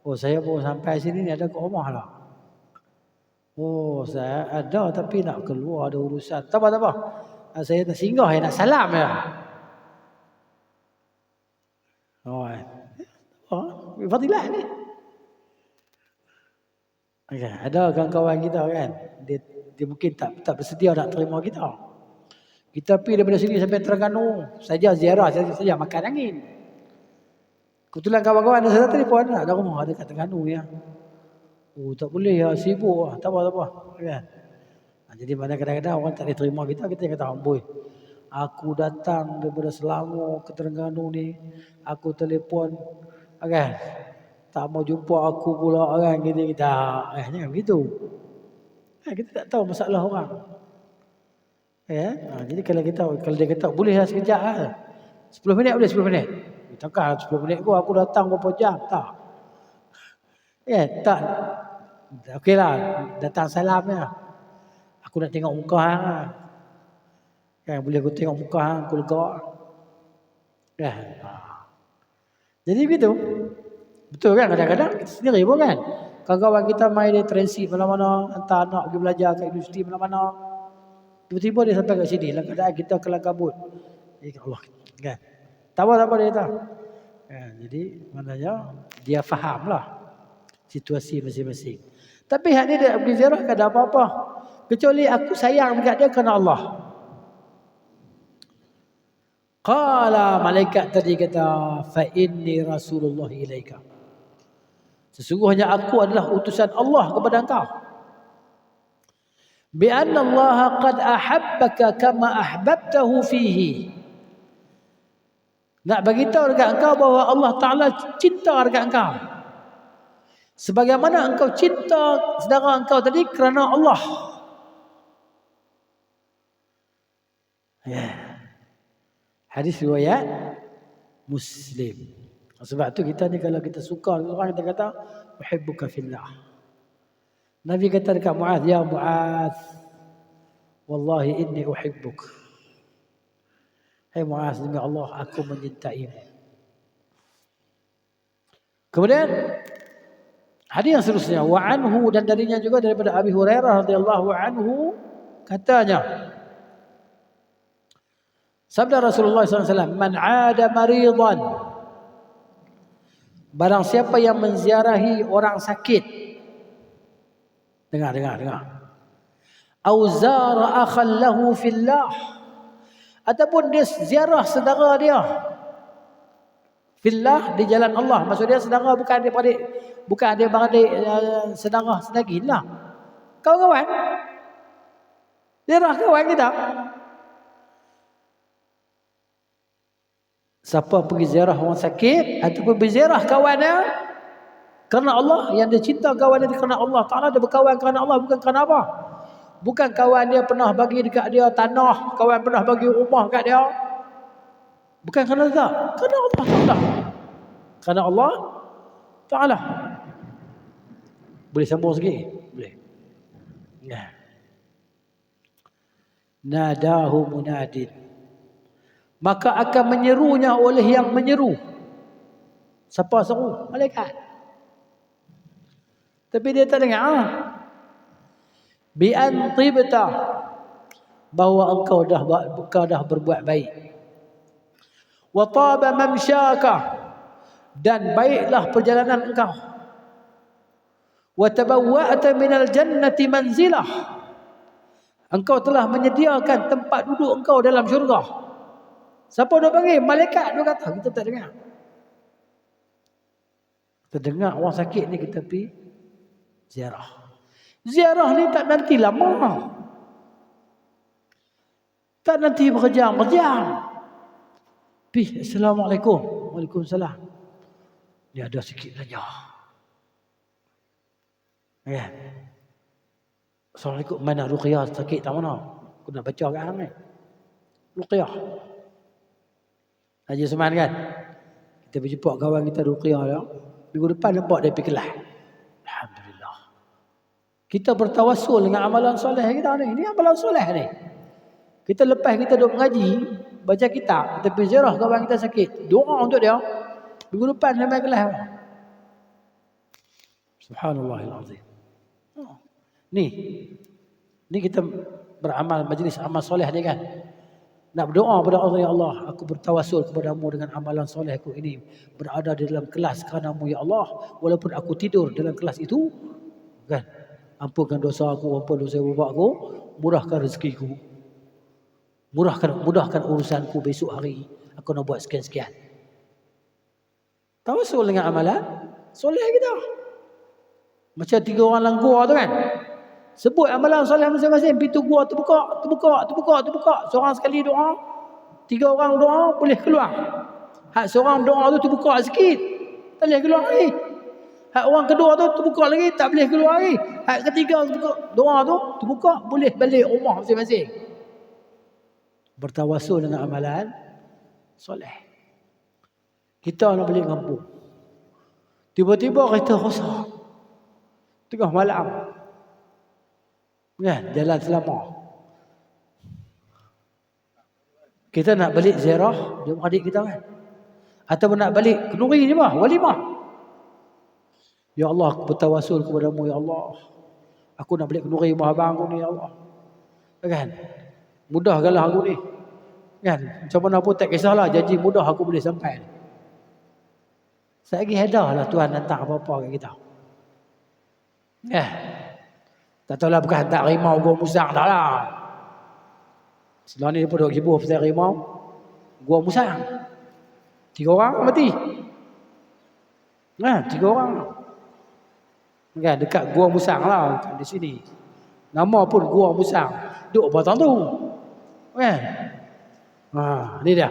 A: Oh, saya baru sampai sini ni, ada kat rumah lah. Oh, saya ada tapi nak keluar, ada urusan. Tak apa. Saya nak singgah, nak salam ya. Fadilah ni. Okay. Ada kawan-kawan kita kan, dia mungkin tak bersedia nak terima kita. Kita pergi daripada sini sampai Terengganu, saja ziarah, saja makan angin. Kebetulan kawan-kawan ada telefon, ada rumah ada kat Terengganu ya. Oh, tak boleh ya, sibuk lah. Tak apa. Kan? Jadi mana kadang-kadang orang tak boleh terima kita kata, amboi, aku datang daripada Selangor ke Terengganu ni, aku telefon, kan? Tak mau jumpa aku pula, kan? Kita jangan begitu. Kita tak tahu masalah orang. Ya? Jadi kalau dia kata, boleh lah sekejap lah. 10 minit boleh 10 minit. Takkan 10 minit aku datang berapa jam, tak. Tak. Okeylah, datang salam ya. Aku nak tengok muka hang lah. Kan boleh aku tengok muka hang, aku lega. Kan? Jadi begitu. Betul kan, kadang-kadang kita sendiri pun kan. Kawan-kawan kita main dia transit mana-mana, hantar anak pergi belajar kat universiti mana-mana. Tiba-tiba dia sampai kat sini, dalam keadaan kita kelam kabut. Ya Allah, kan. Tak apa dia kata. Jadi maknanya dia fahamlah situasi masing-masing. Tapi hak ni dia pergi ziarah tak ada apa-apa. Kecuali aku sayang dekat dia kerana Allah. Qala, malaikat tadi kata, fa inni rasulullah ilaika. Sesungguhnya aku adalah utusan Allah kepada engkau. Bi anna Allah qad ahabbaka kama ahbabtahu fihi. Nak bagi tahu dekat engkau bahawa Allah Ta'ala cinta dekat engkau. Sebagaimana engkau cinta saudara engkau tadi kerana Allah. Hadis riwayat Muslim. Sebab tu kita ni kalau kita suka orang, kita kata uhibbuka fillah. Nabi kata dekat Muaz, ya Muaz, wallahi inni uhibbuk. Hai Muaz, demi Allah aku mencintaimu. Kemudian hadis yang seterusnya, wa anhu, dan darinya juga daripada Abi Hurairah radhiyallahu anhu katanya, sabda Rasulullah SAW, man 'ada maridan, barang siapa yang menziarahi orang sakit, dengar, au zara akhan lahu fillah, ataupun dia ziarah saudara dia fillah, di jalan Allah. Maksud dia saudara bukan daripada Bukan adik-beradik saudara sedaging lah. Kawan-kawan. Ziarah kawan kita. Siapa pergi ziarah orang sakit ataupun berziarah kawan dia kerana Allah, yang dia cinta kawan dia kerana Allah Ta'ala, dia berkawan kerana Allah, bukan kerana apa? Bukan kawan dia pernah bagi dekat dia tanah, kawan pernah bagi rumah kat dia. Bukan kerana tak, kerana Allah Ta'ala. Kerana Allah Ta'ala. Boleh sambung sikit? Boleh. Nah. Nadahu munadin. Maka akan menyerunya oleh yang menyeru. Siapa seru? Malaikat. Tapi dia tak dengar. Bi an tibta, bahawa engkau dah berbuat baik. Wa taba mamsyaka, dan baiklah perjalanan engkau. Wa tabawwa'ta minal jannati manzilah, engkau telah menyediakan tempat duduk engkau dalam syurga. Siapa dah panggil? Malaikat dia kata. Kita tak dengar. Kita dengar orang sakit ni kita pergi ziarah. Ziarah ni tak nanti lama. Tak nanti berjam-jam. Pergi, Assalamualaikum. Waalaikumsalam. Dia ada sikit saja. Ya. Assalamualaikum. Mana Ruqyah sakit tak mana? Aku nak baca kat hang ni. Ruqyah. Haji Osman kan? Kita pergi jumpa kawan kita Ruqyah dah. Minggu depan nampak dia pergi kelas. Alhamdulillah. Kita bertawassul dengan amalan soleh kita ni. Ini amalan soleh ni. Kita lepas kita duduk mengaji, baca kitab, kita pergi ziarah kawan kita sakit. Doa untuk dia. Minggu depan sampai kelas. Subhanallahilazim. Ni kita beramal majlis amal soleh ni kan. Nak berdoa kepada Allah, ya Allah, aku bertawassul kepadamu dengan amalan solehku ini, berada di dalam kelas kerana-Mu ya Allah, walaupun aku tidur dalam kelas itu, kan? Ampunkan dosa aku, ampun dosa bapa aku, murahkan rezekiku. Mudahkan urusanku besok hari. Aku nak buat sekian-sekian. Tawassul dengan amalan soleh kita. Macam 3 orang dalam gua tu kan. Sebut amalan soleh masing-masing. Pintu gua terbuka. Seorang sekali doa. 3 orang doa boleh keluar. Hak seorang doa tu terbuka sikit. Tak boleh keluar lagi. Hak orang kedua tu terbuka lagi. Tak boleh keluar lagi. Hak ketiga doa tu terbuka. Boleh balik rumah masing-masing. Bertawassul dengan amalan soleh. Kita nak balik kampung. Tiba-tiba kita rosak. Tengah malam. Kan? Jalan selama. Kita nak balik ziarah dia adik kita kan. Atau nak balik kenduri je bah, walimah. Ya Allah, aku bertawassul kepada-Mu ya Allah. Aku nak balik kenduri rumah abang aku ni ya Allah. Kan? Mudahkanlah aku ni. Kan? Macam mana pun tak kisahlah, janji mudah aku boleh sampai. Saya lagi hadarlah Tuhan hantar apa-apa kat kita. Tak tahulah bukan hantar rimau gua musang tak lah. Setelah ni dia pun duk hibur pasal rimau gua musang. 3 orang mati. 3 orang. Kan dekat gua musang lah di sini. Nama pun gua musang. Duk batang tu. Kan? Ni dia.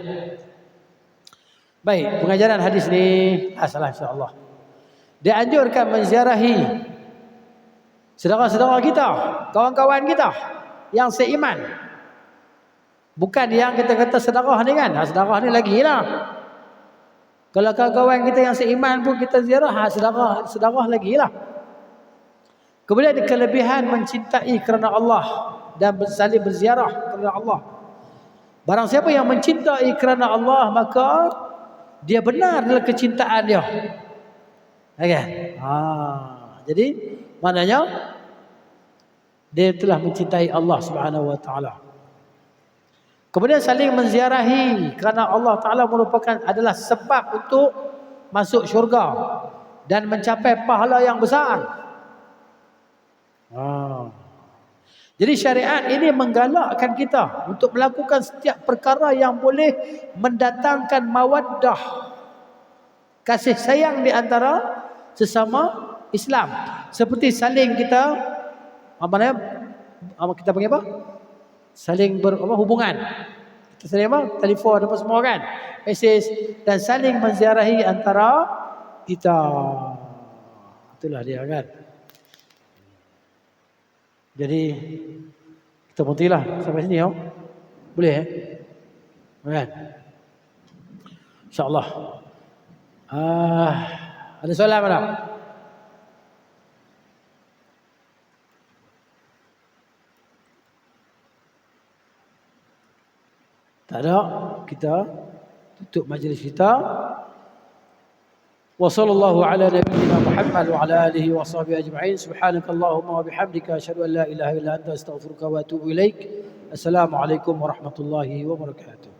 A: Baik, pengajaran hadis ni asalah insya-Allah. Dia anjurkan menziarahi saudara-saudara kita, kawan-kawan kita yang seiman. Bukan yang kita kata sedekah ni kan. Sedekah ni lagi lah. Kalau kawan-kawan kita yang seiman pun kita ziarah, sedekah lagi lah. Kemudian kelebihan mencintai kerana Allah dan saling berziarah kerana Allah. Barang siapa yang mencintai kerana Allah, maka dia benar dalam kecintaan dia. Kan? Jadi maknanya dia telah mencintai Allah Subhanahu wa taala. Kemudian saling menziarahi kerana Allah Taala merupakan adalah sebab untuk masuk syurga dan mencapai pahala yang besar. Jadi syariat ini menggalakkan kita untuk melakukan setiap perkara yang boleh mendatangkan mawaddah, kasih sayang di antara sesama Islam. Seperti saling kita kita panggil apa? Saling hubungan. Kita saling telefon apa semua kan? Mesej dan saling menziarahi antara kita. Itulah dia kan. Jadi kita berhentilah sampai sini ya. Boleh kan? InsyaAllah. Ada soalan mana? Tak ada. Kita tutup majlis kita. Wa sallallahu ala nabiyyina Muhammad wa ala alihi wa sahbihi ajma'in. Subhanakallahumma wa bihamdika asyhadu an la ilaha illa anta astaghfiruka wa atubu ilaik. Assalamualaikum warahmatullahi wabarakatuh.